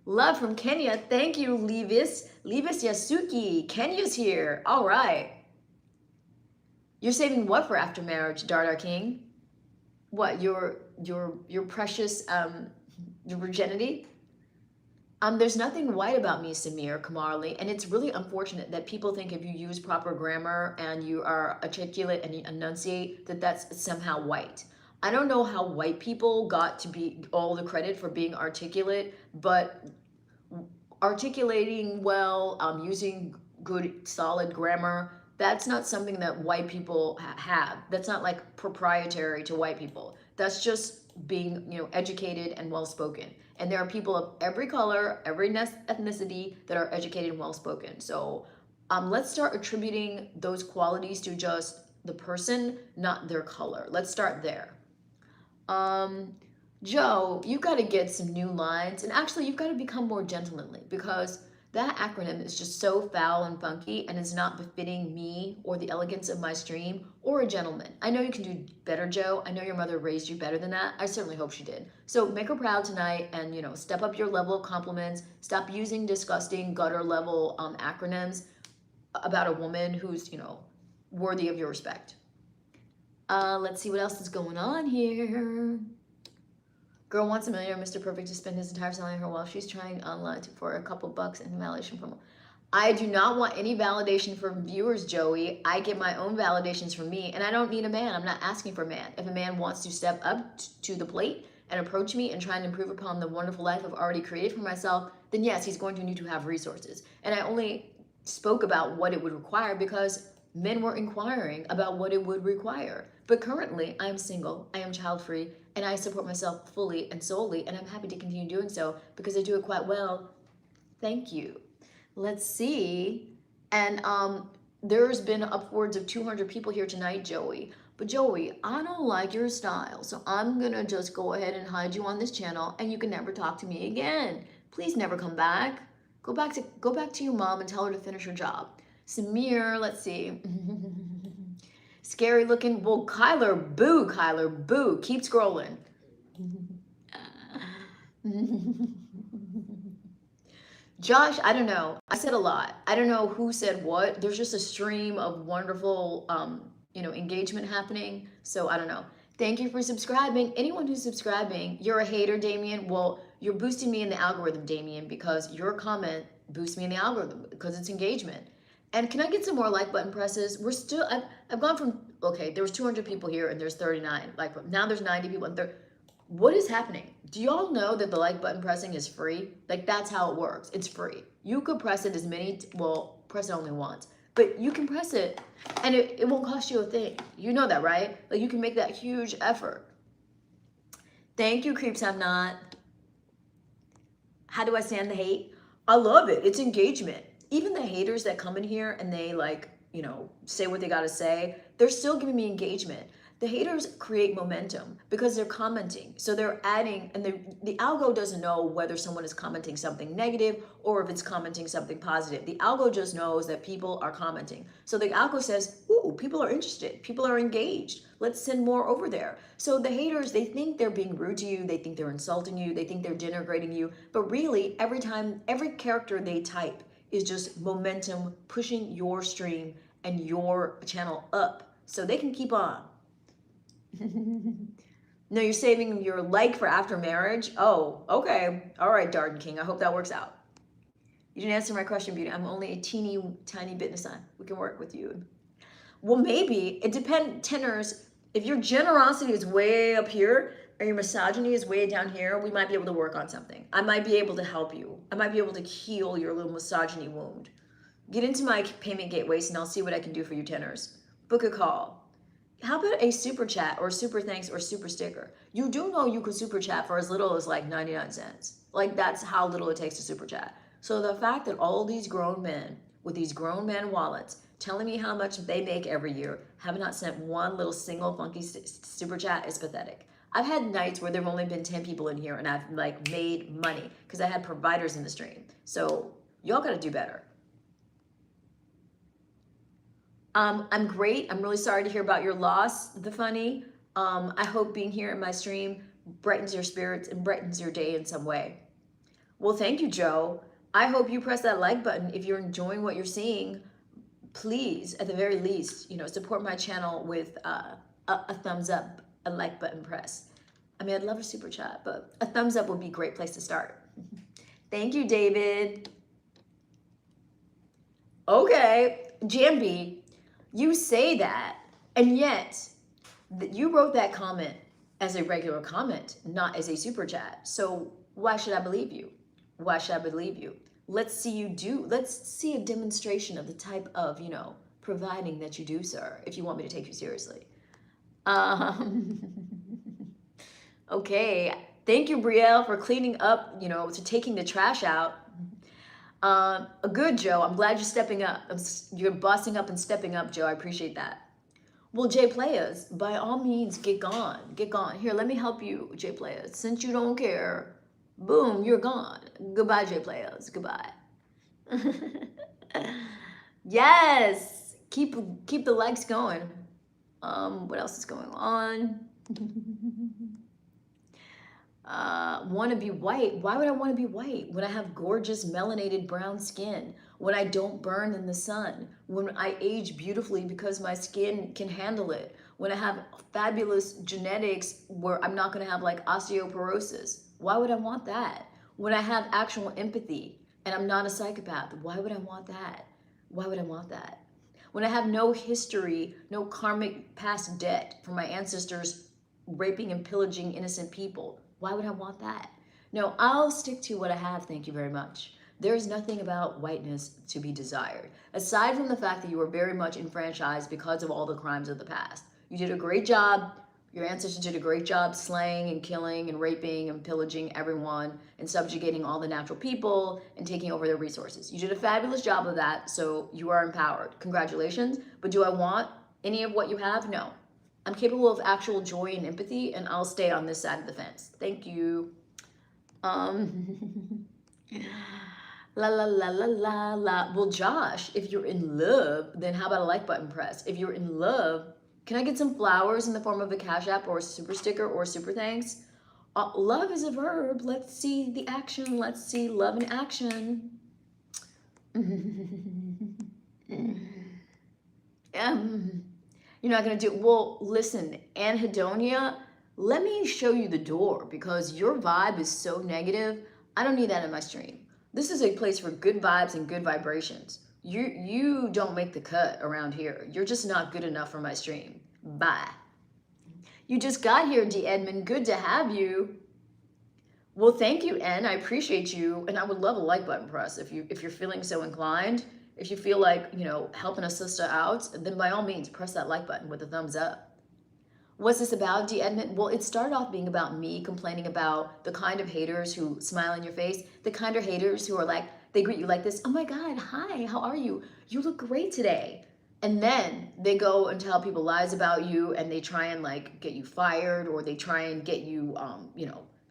Love from Kenya. Thank you, Levis. Levis Yasuki. Kenya's here. All right. You're saving what for after marriage, Dardar King? What, your precious your virginity? There's nothing white about me, Samir Kamarli, and it's really unfortunate that people think if you use proper grammar and you are articulate and you enunciate that that's somehow white. I don't know how white people got to be all the credit for being articulate, but articulating well, using good, solid grammar, that's not something that white people have. That's not like proprietary to white people. That's just being, educated and well-spoken. And there are people of every color, every ethnicity that are educated and well-spoken. So let's start attributing those qualities to just the person, not their color. Let's start there. Joe, you've got to get some new lines, and actually you've got to become more gentlemanly, because that acronym is just so foul and funky and is not befitting me or the elegance of my stream or a gentleman. I know you can do better, Joe. I know your mother raised you better than that. I certainly hope she did. So make her proud tonight, and step up your level of compliments. Stop using disgusting gutter level acronyms about a woman who's worthy of your respect. Let's see what else is going on here. Girl wants a millionaire Mr. Perfect to spend his entire salary on her while she's trying online for a couple bucks in validation from. I do not want any validation from viewers, Joey. I get my own validations from me, and I don't need a man. I'm not asking for a man. If a man wants to step up to the plate and approach me and try and improve upon the wonderful life I've already created for myself, then yes, he's going to need to have resources. And I only spoke about what it would require because men were inquiring about what it would require. But currently, I am single, I am child-free, and I support myself fully and solely, and I'm happy to continue doing so because I do it quite well. Thank you. Let's see. And there's been upwards of 200 people here tonight, Joey. But Joey, I don't like your style, so I'm gonna just go ahead and hide you on this channel, and you can never talk to me again. Please never come back. Go back to your mom and tell her to finish her job. Samir, let's see. Scary looking. Well, Kyler, boo. Keep scrolling. Josh, I don't know. I said a lot. I don't know who said what. There's just a stream of wonderful, engagement happening. So I don't know. Thank you for subscribing. Anyone who's subscribing, you're a hater, Damien. Well, you're boosting me in the algorithm, Damien, because your comment boosts me in the algorithm because it's engagement. And can I get some more like button presses? I've gone from, okay, there was 200 people here and there's 39. Now there's 90 people and what is happening? Do y'all know that the like button pressing is free? Like, that's how it works. It's free. You could press it press it only once, but you can press it and it won't cost you a thing. You know that, right? Like, you can make that huge effort. Thank you, Creeps Have Not. How do I stand the hate? I love it. It's engagement. Even the haters that come in here and they say what they got to say, they're still giving me engagement. The haters create momentum because they're commenting. So they're adding, and the algo doesn't know whether someone is commenting something negative or if it's commenting something positive. The algo just knows that people are commenting. So the algo says, ooh, people are interested. People are engaged. Let's send more over there. So the haters, they think they're being rude to you. They think they're insulting you. They think they're denigrating you. But really, every character they type is just momentum pushing your stream and your channel up so they can keep on. No, you're saving your like for after marriage? Oh, okay. All right, Darden King. I hope that works out. You didn't answer my question, Beauty. I'm only a teeny tiny bit in the sun. We can work with you. Well, maybe. It depends. Tenors, if your generosity is way up here or your misogyny is way down here, we might be able to work on something. I might be able to help you. I might be able to heal your little misogyny wound. Get into my payment gateways and I'll see what I can do for you, tenors. Book a call. How about a super chat or super thanks or super sticker? You do know you can super chat for as little as like 99 cents. Like, that's how little it takes to super chat. So the fact that all these grown men with these grown man wallets telling me how much they make every year have not sent one little single funky super chat is pathetic. I've had nights where there've only been 10 people in here and I've made money because I had providers in the stream. So y'all gotta do better. I'm great. I'm really sorry to hear about your loss, The Funny. I hope being here in my stream brightens your spirits and brightens your day in some way. Well, thank you, Joe. I hope you press that like button if you're enjoying what you're seeing. Please, at the very least, support my channel with a thumbs up, a like button press. I mean, I'd love a super chat, but a thumbs up would be a great place to start. Thank you, David. Okay, Jambi. You say that, and yet you wrote that comment as a regular comment, not as a super chat. So why should I believe you? Why should I believe you? Let's see a demonstration of the type of, providing that you do, sir, if you want me to take you seriously. Okay. Thank you, Brielle, for cleaning up, to taking the trash out. A good, Joe. I'm glad you're stepping up. You're bossing up and stepping up, Joe. I appreciate that. Well, J Players, by all means, get gone. Get gone. Here, let me help you, J Players. Since you don't care, boom, you're gone. Goodbye, J Players. Goodbye. Yes. Keep the likes going. What else is going on? Want to be white. Why would I want to be white when I have gorgeous melanated brown skin, when I don't burn in the sun, when I age beautifully because my skin can handle it, when I have fabulous genetics where I'm not going to have osteoporosis? Why would I want that? When I have actual empathy and I'm not a psychopath, why would I want that? Why would I want that? When I have no history, no karmic past debt from my ancestors raping and pillaging innocent people, why would I want that? No, I'll stick to what I have, thank you very much. There's nothing about whiteness to be desired, aside from the fact that you were very much enfranchised because of all the crimes of the past. You did a great job. Your ancestors did a great job slaying and killing and raping and pillaging everyone and subjugating all the natural people and taking over their resources. You did a fabulous job of that, so you are empowered. Congratulations. But do I want any of what you have? No. I'm capable of actual joy and empathy, and I'll stay on this side of the fence. Thank you. La la la la la la. Well, Josh, if you're in love, then how about a like button press? If you're in love, can I get some flowers in the form of a Cash App or a super sticker or a super thanks? Love is a verb. Let's see the action. Let's see love in action. You're not going to do, well, listen, anhedonia, let me show you the door because your vibe is so negative. I don't need that in my stream. This is a place for good vibes and good vibrations. You don't make the cut around here. You're just not good enough for my stream. Bye. You just got here, D. Edmond. Good to have you. Well, thank you, N. I appreciate you. And I would love a like button press if you're feeling so inclined. If you feel like, helping a sister out, then by all means, press that like button with a thumbs up. What's this about, D. Edmond? Well, it started off being about me complaining about the kind of haters who smile in your face, the kind of haters who are like, they greet you like this, oh my God, hi, how are you? You look great today. And then they go and tell people lies about you and they try and get you fired or they try and get you,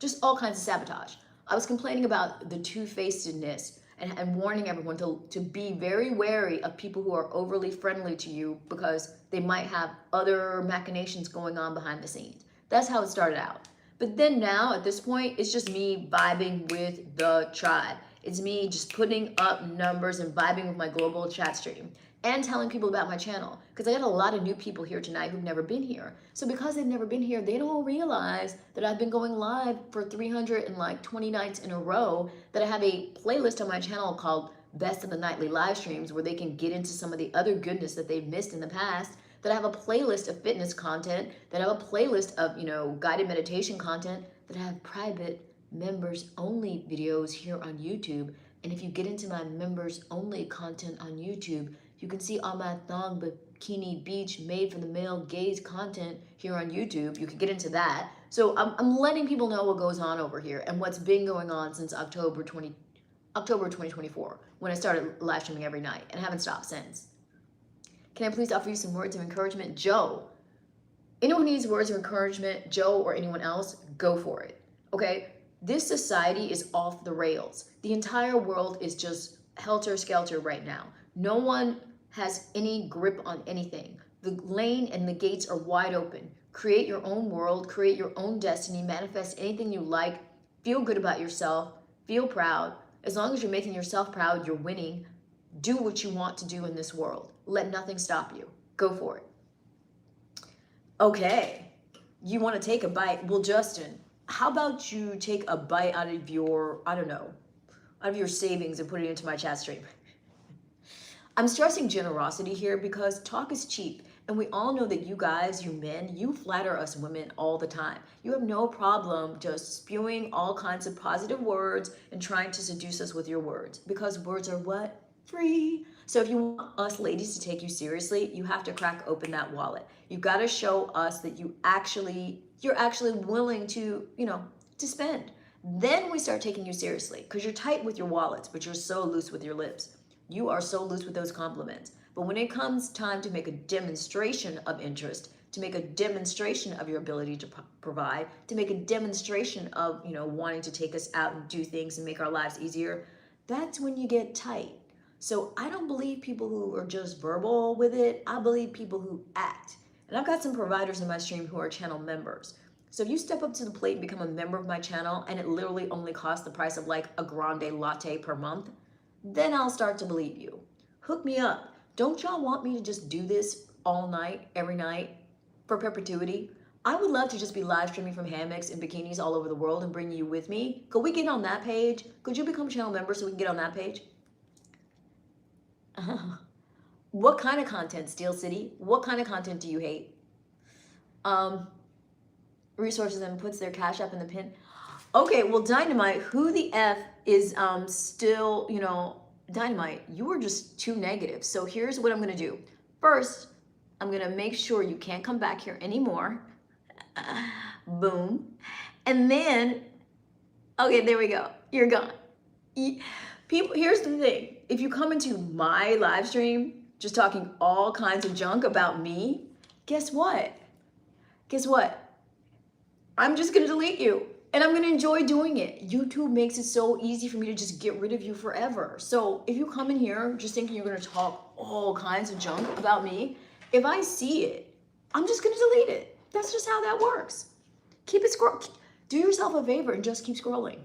just all kinds of sabotage. I was complaining about the two-facedness and warning everyone to be very wary of people who are overly friendly to you because they might have other machinations going on behind the scenes. That's how it started out. But then now, at this point, it's just me vibing with the tribe. It's me just putting up numbers and vibing with my global chat stream and telling people about my channel because I got a lot of new people here tonight who've never been here. So because they've never been here, they don't realize that I've been going live for 320 nights in a row, that I have a playlist on my channel called Best of the Nightly Live Streams where they can get into some of the other goodness that they've missed in the past, that I have a playlist of fitness content, that I have a playlist of, guided meditation content, that I have private members only videos here on YouTube. And if you get into my members only content on YouTube, you can see all my thong bikini beach made for the male gaze content here on YouTube. You can get into that. So I'm letting people know what goes on over here and what's been going on since October 2024, when I started live streaming every night and haven't stopped since. Can I please offer you some words of encouragement? Joe, anyone who needs words of encouragement, Joe or anyone else, go for it, okay? This society is off the rails. The entire world is just helter-skelter right now. No one has any grip on anything. The lane and the gates are wide open. Create your own world, create your own destiny, manifest anything you like, feel good about yourself, feel proud. As long as you're making yourself proud, you're winning. Do what you want to do in this world. Let nothing stop you. Go for it. Okay, you want to take a bite? Well, Justin, how about you take a bite out of your, out of your savings and put it into my chat stream? I'm stressing generosity here because talk is cheap. And we all know that you guys, you men, you flatter us women all the time. You have no problem just spewing all kinds of positive words and trying to seduce us with your words. Because words are what? Free. So if you want us ladies to take you seriously, you have to crack open that wallet. You've got to show us that you're actually willing to, to spend. Then we start taking you seriously because you're tight with your wallets, but you're so loose with your lips. You are so loose with those compliments. But when it comes time to make a demonstration of interest, to make a demonstration of your ability to provide, to make a demonstration of, wanting to take us out and do things and make our lives easier, that's when you get tight. So I don't believe people who are just verbal with it. I believe people who act. And I've got some providers in my stream who are channel members. So if you step up to the plate and become a member of my channel and it literally only costs the price of like a grande latte per month, then I'll start to believe you. Hook me up. Don't y'all want me to just do this all night, every night, for perpetuity? I would love to just be live streaming from hammocks and bikinis all over the world and bring you with me. Could we get on that page? Could you become channel member so we can get on that page? What kind of content, Steel City? What kind of content do you hate? Resources and puts their Cash App in the pin. Okay, well, Dynamite, who the F is still, Dynamite, you are just too negative. So here's what I'm going to do. First, I'm going to make sure you can't come back here anymore. Boom. And then, okay, there we go. You're gone. People, here's the thing. If you come into my live stream just talking all kinds of junk about me, guess what? Guess what? I'm just gonna delete you. And I'm gonna enjoy doing it. YouTube makes it so easy for me to just get rid of you forever. So if you come in here just thinking you're gonna talk all kinds of junk about me, if I see it, I'm just gonna delete it. That's just how that works. Keep it scroll. Do yourself a favor and just keep scrolling.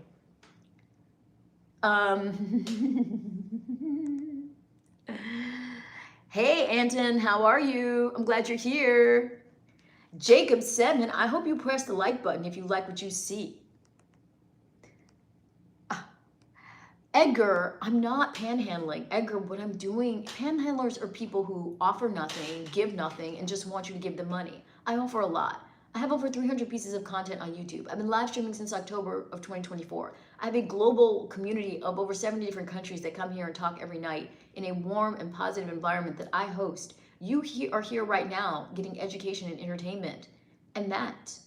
Hey, Anton, how are you? I'm glad you're here. Jacob Sedman, I hope you press the like button if you like what you see. Edgar, I'm not panhandling. Edgar, what I'm doing, panhandlers are people who offer nothing, give nothing, and just want you to give them money. I offer a lot. I have over 300 pieces of content on YouTube. I've been live streaming since October of 2024. I have a global community of over 70 different countries that come here and talk every night in a warm and positive environment that I host. You are here right now getting education and entertainment. And that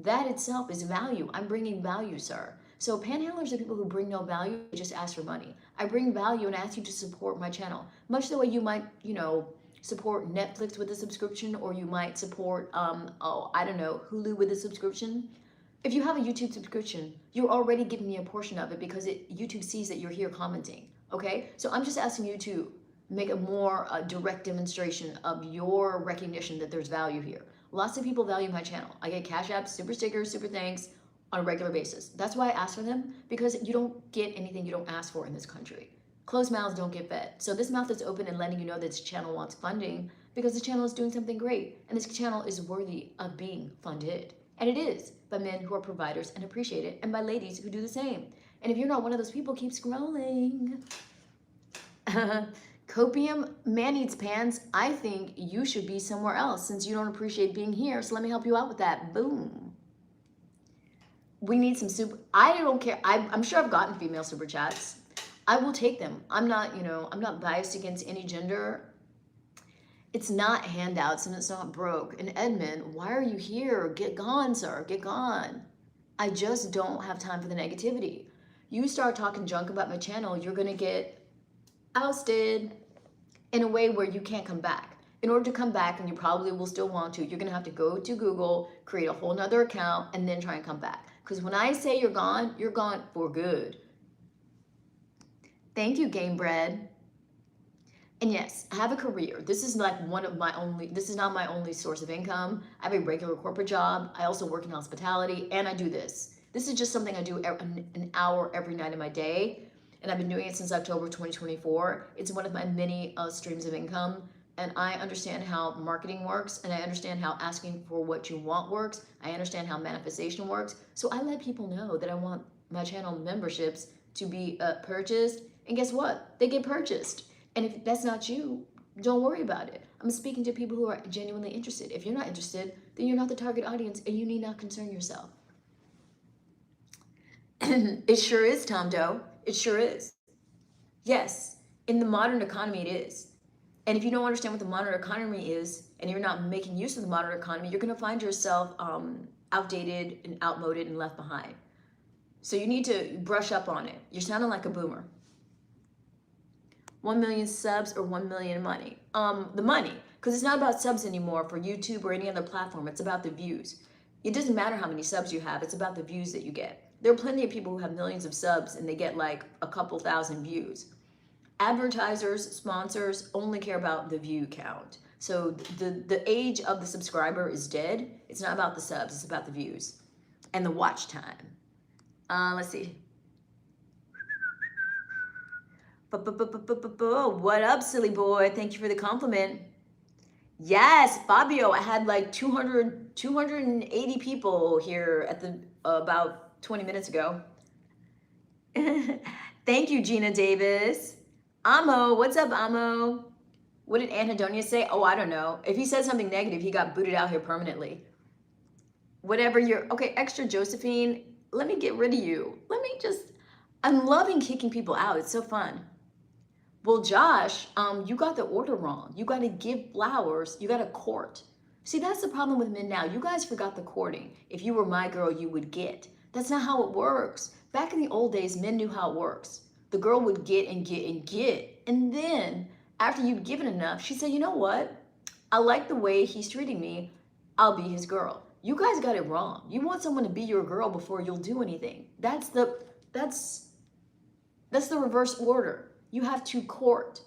itself is value. I'm bringing value, sir. So panhandlers are people who bring no value, they just ask for money. I bring value and ask you to support my channel. Much the way you might, support Netflix with a subscription, or you might support, Hulu with a subscription. If you have a YouTube subscription, you're already giving me a portion of it because YouTube sees that you're here commenting, okay? So I'm just asking you to make a more direct demonstration of your recognition that there's value here. Lots of people value my channel. I get cash apps, super stickers, super thanks on a regular basis. That's why I ask for them, because you don't get anything you don't ask for in this country. Closed mouths don't get fed. So this mouth is open and letting you know that this channel wants funding because this channel is doing something great and this channel is worthy of being funded. And it is by men who are providers and appreciate it, and by ladies who do the same. And if you're not one of those people, keep scrolling. Copium man eats pants. I think you should be somewhere else since you don't appreciate being here. So let me help you out with that. Boom. We need some super. I don't care. I'm sure I've gotten female super chats. I will take them. I'm not biased against any gender. It's not handouts and it's not broke. And Edmund, why are you here? Get gone, sir. Get gone. I just don't have time for the negativity. You start talking junk about my channel, you're going to get ousted in a way where you can't come back. In order to come back, and you probably will still want to, you're going to have to go to Google, create a whole nother account, and then try and come back. Because when I say you're gone for good. Thank you, Game Bread. And yes, I have a career. This is like this is not my only source of income. I have a regular corporate job. I also work in hospitality, and I do this. This is just something I do an hour every night of my day. And I've been doing it since October 2024. It's one of my many streams of income. And I understand how marketing works, and I understand how asking for what you want works. I understand how manifestation works. So I let people know that I want my channel memberships to be purchased. And guess what? They get purchased. And if that's not you, don't worry about it. I'm speaking to people who are genuinely interested. If you're not interested, then you're not the target audience, and you need not concern yourself. It sure is, Tom Doe. It sure is. Yes, in the modern economy, it is. And if you don't understand what the modern economy is, and you're not making use of the modern economy, you're going to find yourself outdated and outmoded and left behind. So you need to brush up on it. You're sounding like a boomer. 1 million subs or 1 million money? The money, because it's not about subs anymore for YouTube or any other platform. It's about the views. It doesn't matter how many subs you have. It's about the views that you get. There are plenty of people who have millions of subs and they get like a couple thousand views. Advertisers, sponsors only care about the view count. So the age of the subscriber is dead. It's not about the subs, it's about the views and the watch time. Let's see. What up, silly boy? Thank you for the compliment. Yes, Fabio, I had like 280 people here at the about 20 minutes ago. Thank you, Gina Davis. Amo, what's up, Amo? What did Anhedonia say? Oh, I don't know. If he said something negative, he got booted out here permanently. Whatever you're, okay, extra Josephine, let me get rid of you. I'm loving kicking people out. It's so fun. Well, Josh, you got the order wrong. You got to give flowers. You got to court. See, that's the problem with men now. You guys forgot the courting. If you were my girl, you would get. That's not how it works. Back in the old days, men knew how it works. The girl would get and get and get. And then after you'd given enough, she said, you know what? I like the way he's treating me. I'll be his girl. You guys got it wrong. You want someone to be your girl before you'll do anything. That's the reverse order. You have to court.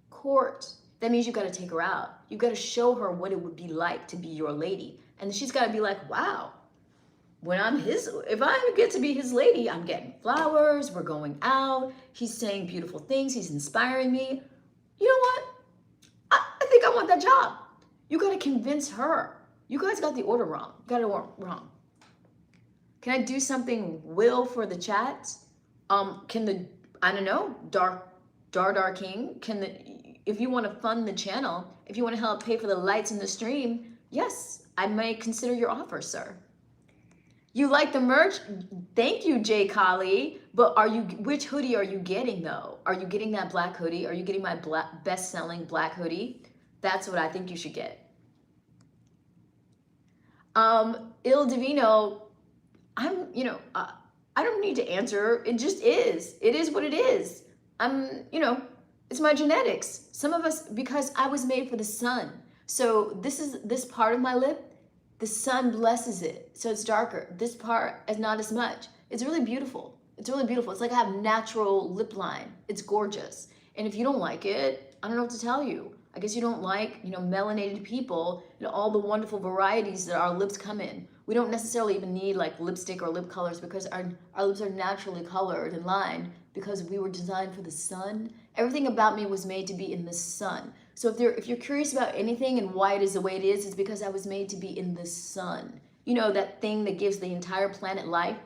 Court. That means you got to take her out. You got to show her what it would be like to be your lady. And she's got to be like, wow, if I get to be his lady, I'm getting flowers, we're going out, he's saying beautiful things, he's inspiring me. You know what? I think I want that job. You got to convince her. You guys got the order wrong. Got it wrong. Can I do something, Will, for the chat? I don't know, Dar King, if you want to fund the channel, if you want to help pay for the lights in the stream, yes, I may consider your offer, sir. You like the merch? Thank you, Jay Collie. But which hoodie are you getting though? Are you getting that black hoodie? Are you getting my best-selling black hoodie? That's what I think you should get. Il Divino, I don't need to answer. It just is. It is what it is. It's my genetics. Some of us, because I was made for the sun. So this part of my lip, the sun blesses it. So it's darker. This part is not as much. It's really beautiful. It's really beautiful. It's like I have natural lip line. It's gorgeous. And if you don't like it, I don't know what to tell you. I guess you don't like, melanated people and all the wonderful varieties that our lips come in. We don't necessarily even need like lipstick or lip colors because our lips are naturally colored and lined because we were designed for the sun. Everything about me was made to be in the sun. So if you're curious about anything and why it is the way it is, it's because I was made to be in the sun. You know, that thing that gives the entire planet life?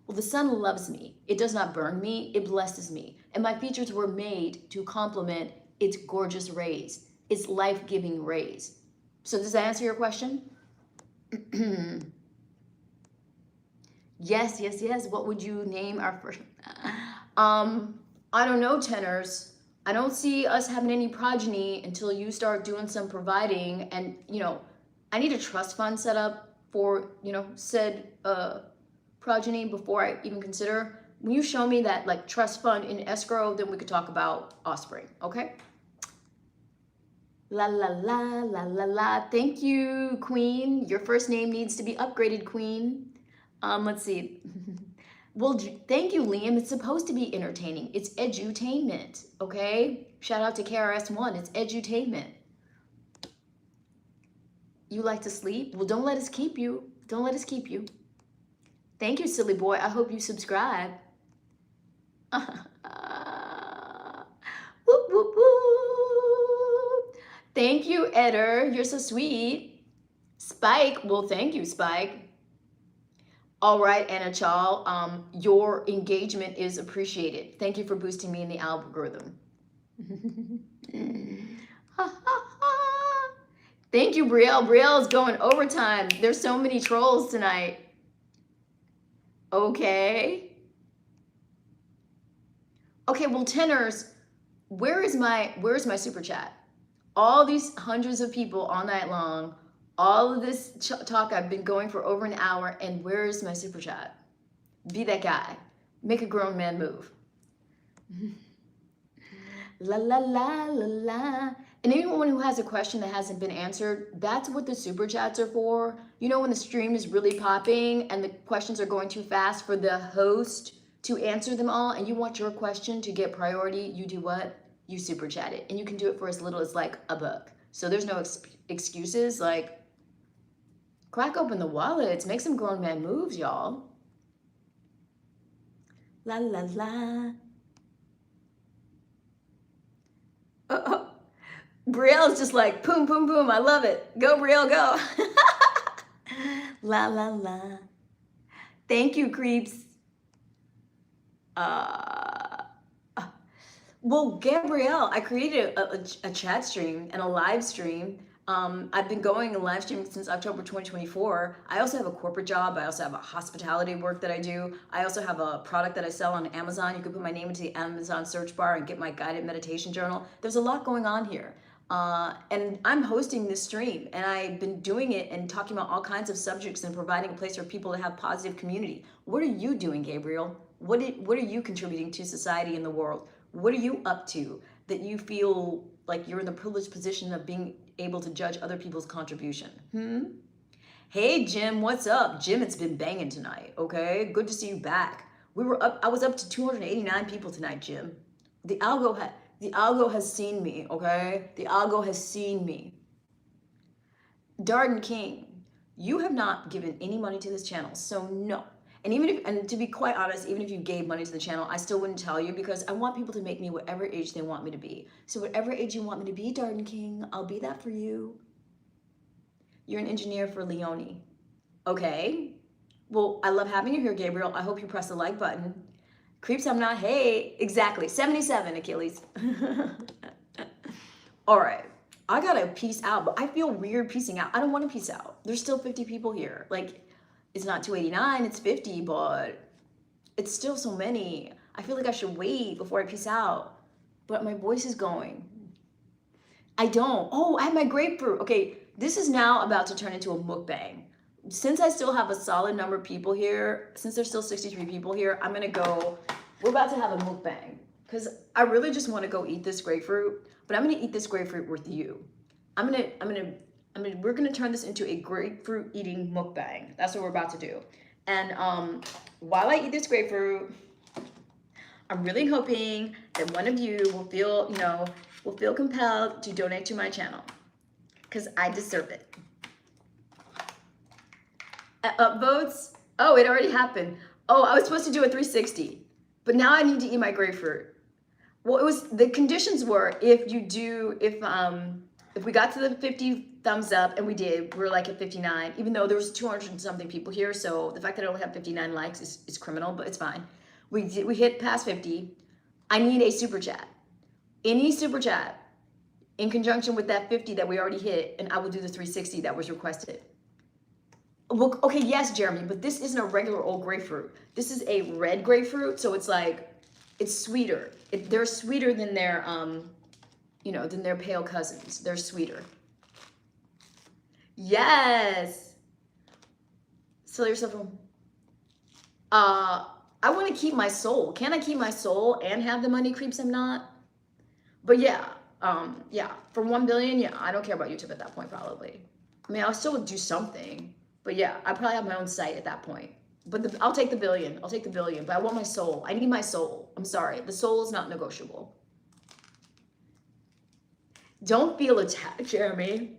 Well, the sun loves me. It does not burn me, it blesses me. And my features were made to complement its gorgeous rays, its life-giving rays. So does that answer your question? Yes. What would you name our first? I don't know, tenors. I don't see us having any progeny until you start doing some providing. And, I need a trust fund set up for, said progeny before I even consider. When you show me that like trust fund in escrow, then we could talk about offspring, okay? La la la la la la. Thank you, Queen. Your first name needs to be upgraded, Queen. Let's see. Well, thank you, Liam. It's supposed to be entertaining. It's edutainment, okay? Shout out to KRS-One. It's edutainment. You like to sleep? Well, don't let us keep you. Don't let us keep you. Thank you, silly boy. I hope you subscribe. Whoop, whoop, whoop. Thank you, Eder. You're so sweet. Spike. Well, thank you, Spike. All right, Anna Chal, your engagement is appreciated. Thank you for boosting me in the algorithm. Thank you, Brielle. Brielle is going overtime. There's so many trolls tonight. Okay. Okay, well, tenors, where's my super chat? All these hundreds of people all night long, all of this talk, I've been going for over an hour, and where's my super chat? Be that guy. Make a grown man move. La la la la la. And anyone who has a question that hasn't been answered, that's what the super chats are for. You know when the stream is really popping and the questions are going too fast for the host to answer them all, and you want your question to get priority, you do what? You super chat it. And you can do it for as little as like $1. So there's no excuses. Like, crack open the wallets, make some grown man moves, y'all. La la la. Brielle's just like, boom, boom, boom. I love it. Go, Brielle, go. La la la. Thank you, creeps. Well, Gabrielle, I created a chat stream and a live stream. I've been going and live streaming since October 2024. I also have a corporate job. I also have a hospitality work that I do. I also have a product that I sell on Amazon. You can put my name into the Amazon search bar and get my guided meditation journal. There's a lot going on here. And I'm hosting this stream, and I've been doing it and talking about all kinds of subjects and providing a place for people to have positive community. What are you doing, Gabriel? What are you contributing to society and the world? What are you up to that you feel like you're in the privileged position of being able to judge other people's contribution? Hey, Jim, what's up? Jim, it's been banging tonight, okay? Good to see you back. I was up to 289 people tonight, Jim. The algo has seen me, okay? The algo has seen me. Darden King, you have not given any money to this channel, so no. And to be quite honest, even if you gave money to the channel, I still wouldn't tell you because I want people to make me whatever age they want me to be. So whatever age you want me to be, Darden King, I'll be that for you. You're an engineer for Leone. Okay. Well, I love having you here, Gabriel. I hope you press the like button. Creeps, I'm not. Hey, exactly. 77, Achilles. All right. I gotta peace out, but I feel weird peacing out. I don't want to peace out. There's still 50 people here. Like, it's not 289, it's 50, but it's still so many. I feel like I should wait before I peace out, but my voice is going. I don't. Oh, I have my grapefruit. Okay, this is now about to turn into a mukbang. Since I still have a solid number of people here, since there's still 63 people here, I'm gonna go, we're about to have a mukbang because I really just want to go eat this grapefruit, but I'm gonna eat this grapefruit with you. We're gonna turn this into a grapefruit eating mukbang. That's what we're about to do. And while I eat this grapefruit, I'm really hoping that one of you will feel compelled to donate to my channel because I deserve it. Upvotes? Oh, it already happened. Oh, I was supposed to do a 360, but now I need to eat my grapefruit. Well, the conditions were if we got to the 50 thumbs up, and we did, we're like at 59, even though there was 200 and something people here, so the fact that I only have 59 likes is criminal, but it's fine. We hit past 50. I need a super chat. Any super chat in conjunction with that 50 that we already hit, and I will do the 360 that was requested. Well, okay, yes, Jeremy, but this isn't a regular old grapefruit. This is a red grapefruit, so it's like, it's sweeter. They're sweeter than their, than their pale cousins. They're sweeter. Yes. Sell yourself home. I want to keep my soul. Can I keep my soul and have the money, creeps? I'm not. But yeah, for 1 billion, yeah, I don't care about YouTube at that point, probably. I mean, I'll still do something. But yeah, I probably have my own site at that point. But I'll take the billion. I'll take the billion. But I want my soul. I need my soul. I'm sorry. The soul is not negotiable. Don't feel attacked, Jeremy.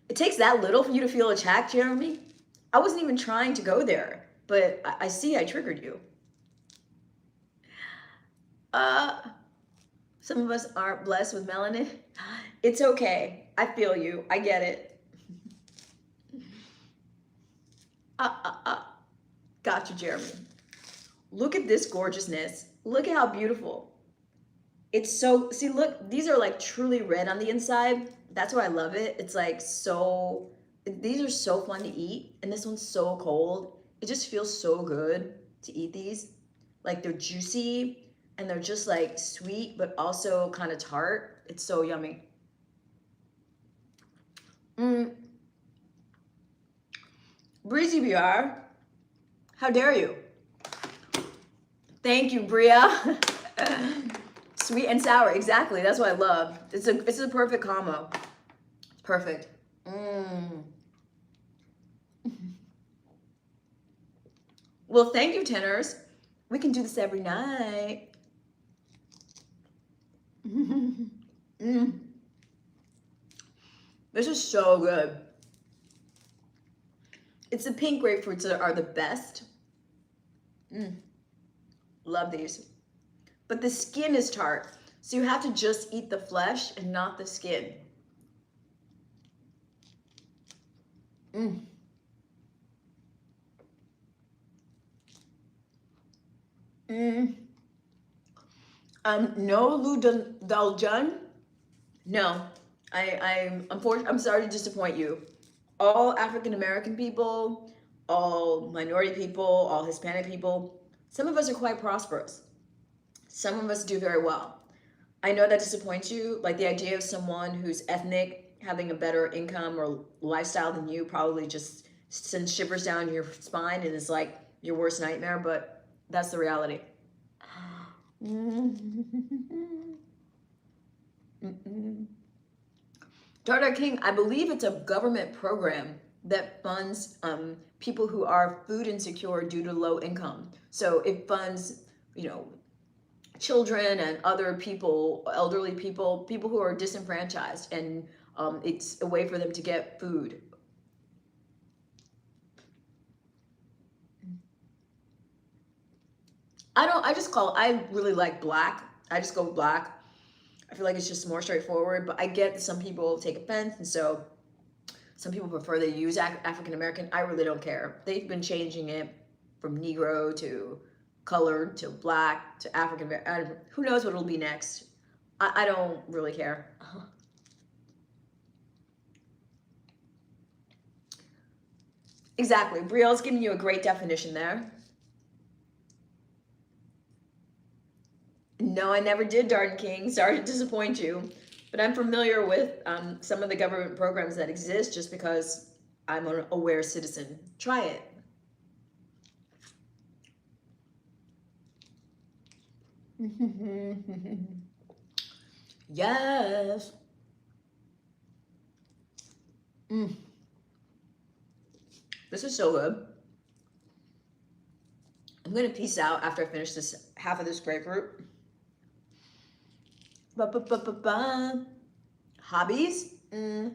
It takes that little for you to feel attacked, Jeremy? I wasn't even trying to go there. But I see I triggered you. Some of us aren't blessed with melanin. It's okay. I feel you. I get it. Gotcha, Jeremy. Look at this gorgeousness. Look at how beautiful. It's so, see, look, these are like truly red on the inside. That's why I love it. It's like so, these are so fun to eat. And this one's so cold. It just feels so good to eat these. Like they're juicy and they're just like sweet, but also kind of tart. It's so yummy. Breezy BR, how dare you? Thank you, Bria. Sweet and sour, exactly. That's what I love. It's a perfect combo. It's perfect. Well, thank you, Tenors. We can do this every night. This is so good. It's the pink grapefruits that are the best. Love these. But the skin is tart, so you have to just eat the flesh and not the skin. No, Lou Daljun. No, I'm sorry to disappoint you. All African American people, all minority people, all Hispanic people, some of us are quite prosperous. Some of us do very well. I know that disappoints you. Like the idea of someone who's ethnic having a better income or lifestyle than you probably just sends shivers down your spine and is like your worst nightmare, but that's the reality. Dr. King, I believe it's a government program that funds people who are food insecure due to low income. So it funds, you know, children and other people, elderly people, people who are disenfranchised, and it's a way for them to get food. I really like black. I just go with black. I feel like it's just more straightforward, but I get that some people take offense, and so some people prefer they use African American. I really don't care. They've been changing it from Negro to colored to black to African American. Who knows what it'll be next? I don't really care. Exactly. Brielle's giving you a great definition there. No, I never did, Darden King. Sorry to disappoint you. But I'm familiar with some of the government programs that exist just because I'm an aware citizen. Try it. Yes. This is so good. I'm gonna peace out after I finish this half of this grapefruit. Ba, ba, ba, ba, ba. Hobbies? I'm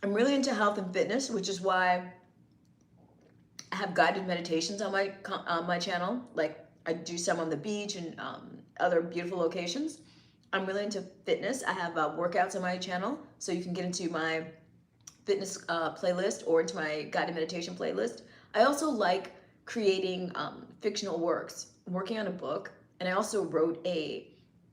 really into health and fitness, which is why I have guided meditations on my channel. Like I do some on the beach and other beautiful locations. I'm really into fitness. I have workouts on my channel, so you can get into my fitness playlist or into my guided meditation playlist. I also like creating fictional works. I'm working on a book, and I also wrote a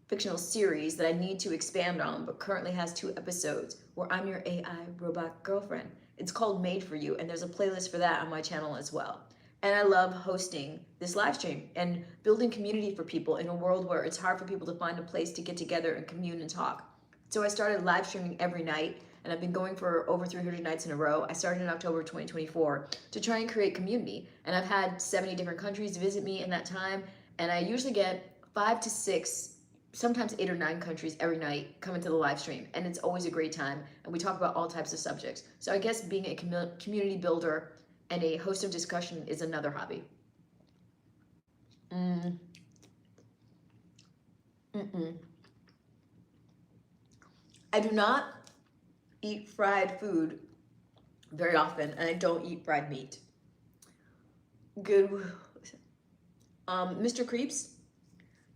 fictional series that I need to expand on, but currently has 2 episodes where I'm your AI robot girlfriend. It's called Made for You, and there's a playlist for that on my channel as well. And I love hosting this live stream and building community for people in a world where it's hard for people to find a place to get together and commune and talk. So I started live streaming every night, and I've been going for over 300 nights in a row. I started in October 2024 to try and create community, and I've had 70 different countries visit me in that time, and I usually get 5 to 6, sometimes 8 or 9 countries every night come into the live stream, and it's always a great time, and we talk about all types of subjects. So I guess being a community builder and a host of discussion is another hobby. Mm. Mm-mm. I do not eat fried food very often, and I don't eat fried meat. Good. Mr. Creeps,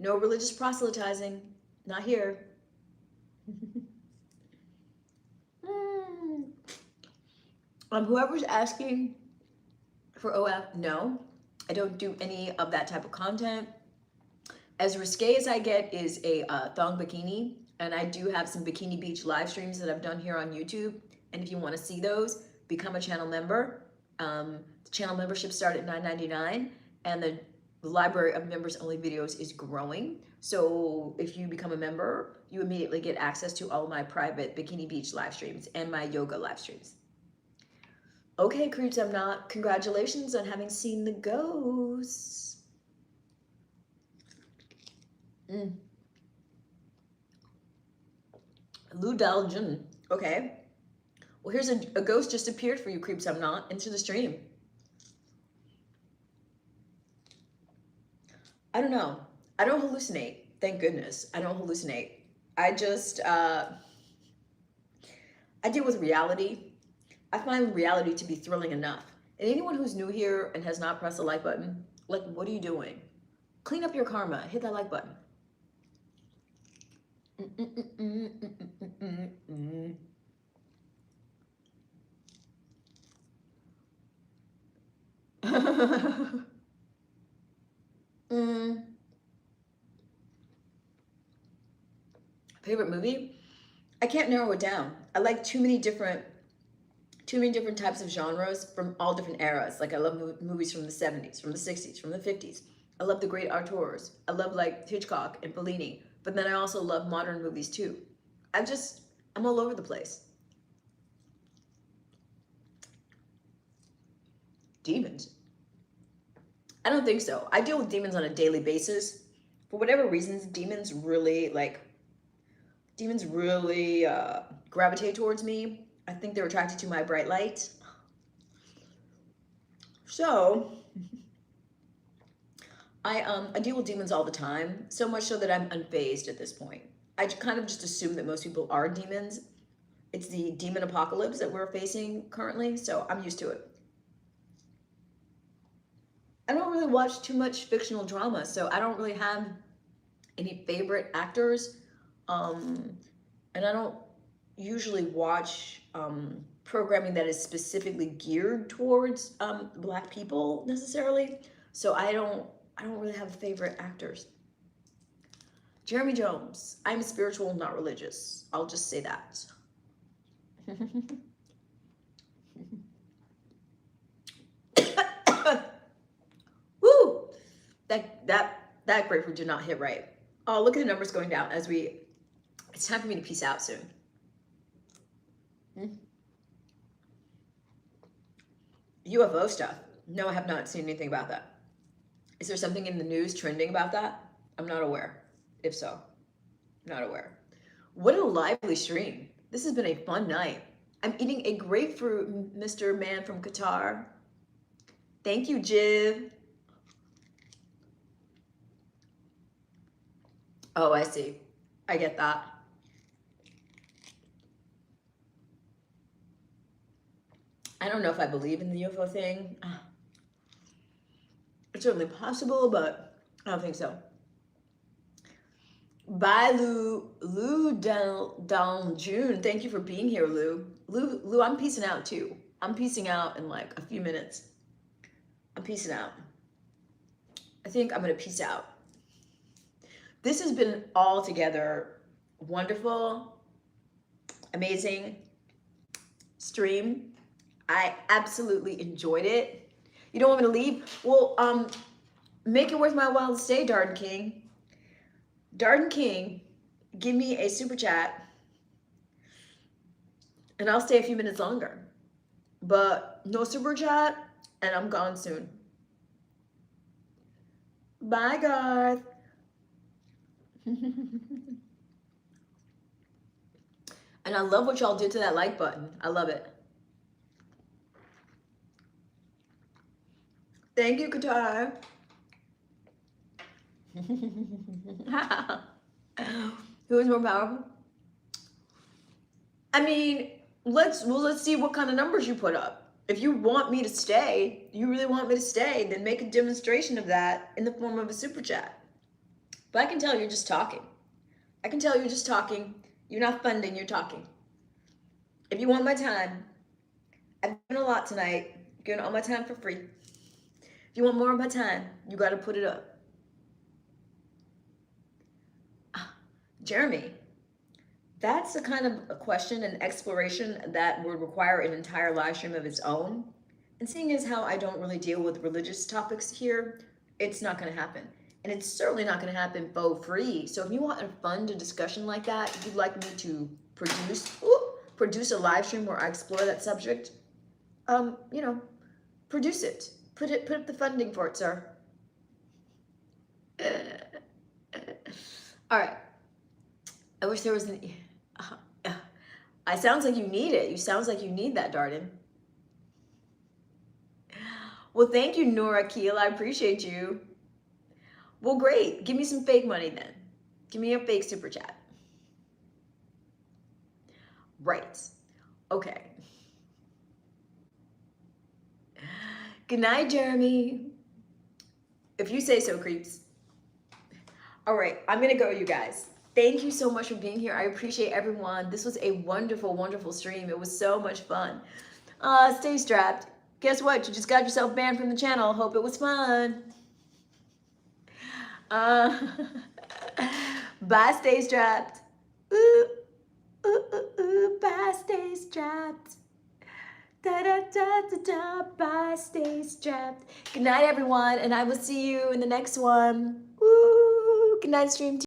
no religious proselytizing, not here. Whoever's asking for OF, no, I don't do any of that type of content. As risque as I get is a thong bikini, and I do have some Bikini Beach live streams that I've done here on YouTube, and if you want to see those, become a channel member. The channel membership start at $9.99, and the library of members only videos is growing. So if you become a member, you immediately get access to all my private Bikini Beach live streams and my yoga live streams. Okay, Creeps I'm Not, congratulations on having seen the ghosts. Lou Daljan. Okay. Well, here's a ghost just appeared for you, Creeps I'm Not, into the stream. I don't know. I don't hallucinate. Thank goodness. I don't hallucinate. I just, I deal with reality. I find reality to be thrilling enough. And anyone who's new here and has not pressed the like button, like, what are you doing? Clean up your karma. Hit that like button. Favorite movie? I can't narrow it down. I like too many different types of genres from all different eras. Like I love movies from the 70s, from the 60s, from the 50s. I love the great auteurs. I love like Hitchcock and Fellini, but then I also love modern movies too. I'm all over the place. Demons? I don't think so. I deal with demons on a daily basis. For whatever reasons, demons really gravitate towards me. I think they're attracted to my bright light. So I deal with demons all the time, so much so that I'm unfazed at this point. I kind of just assume that most people are demons. It's the demon apocalypse that we're facing currently, so I'm used to it. I don't really watch too much fictional drama, so I don't really have any favorite actors. And I don't usually watch programming that is specifically geared towards Black people necessarily. So I don't really have favorite actors. Jeremy Jones, I'm spiritual, not religious. I'll just say that. Woo! That grapefruit did not hit right. Oh, look at the numbers going down as it's time for me to peace out soon. UFO stuff. No, I have not seen anything about that. Is there something in the news trending about that? I'm not aware. If so, not aware. What a lively stream. This has been a fun night. I'm eating a grapefruit, Mr. Man from Qatar. Thank you, Jiv. Oh, I see. I get that. I don't know if I believe in the UFO thing. It's certainly possible, but I don't think so. Bye, Lou down June. Thank you for being here, Lou. Lou, I'm peacing out too. I'm peacing out in like a few minutes. I'm peacing out. I think I'm gonna peace out. This has been altogether wonderful, amazing stream. I absolutely enjoyed it. You don't want me to leave? Well, make it worth my while to stay, Darden King. Darden King, give me a super chat and I'll stay a few minutes longer. But no super chat and I'm gone soon. Bye, Garth. And I love what y'all did to that like button. I love it. Thank you, Qatar. Who is more powerful? I mean, let's see what kind of numbers you put up. If you want me to stay, you really want me to stay, then make a demonstration of that in the form of a super chat. But I can tell you're just talking. I can tell you're just talking. You're not funding, you're talking. If you want my time, I've given a lot tonight. I've given all my time for free. If you want more of my time, you got to put it up. Jeremy, that's the kind of a question and exploration that would require an entire live stream of its own. And seeing as how I don't really deal with religious topics here, it's not going to happen. And it's certainly not going to happen for free. So if you want a fun discussion like that, if you'd like me to produce a live stream where I explore that subject, produce it. Put up the funding for it, sir. All right. I wish there was an. It sounds like you need it. You sounds like you need that, Darden. Well, thank you, Nora Keel. I appreciate you. Well, great. Give me some fake money then. Give me a fake super chat. Right. Okay. Good night, Jeremy. If you say so, creeps. All right, I'm gonna go, you guys. Thank you so much for being here. I appreciate everyone. This was a wonderful, wonderful stream. It was so much fun. Stay strapped. Guess what? You just got yourself banned from the channel. Hope it was fun. Bye, stay strapped. Ooh, ooh, ooh, ooh. Bye, stay strapped. Da da da da da. Bye. Stay strapped. Good night, everyone, and I will see you in the next one. Woo! Good night, stream team.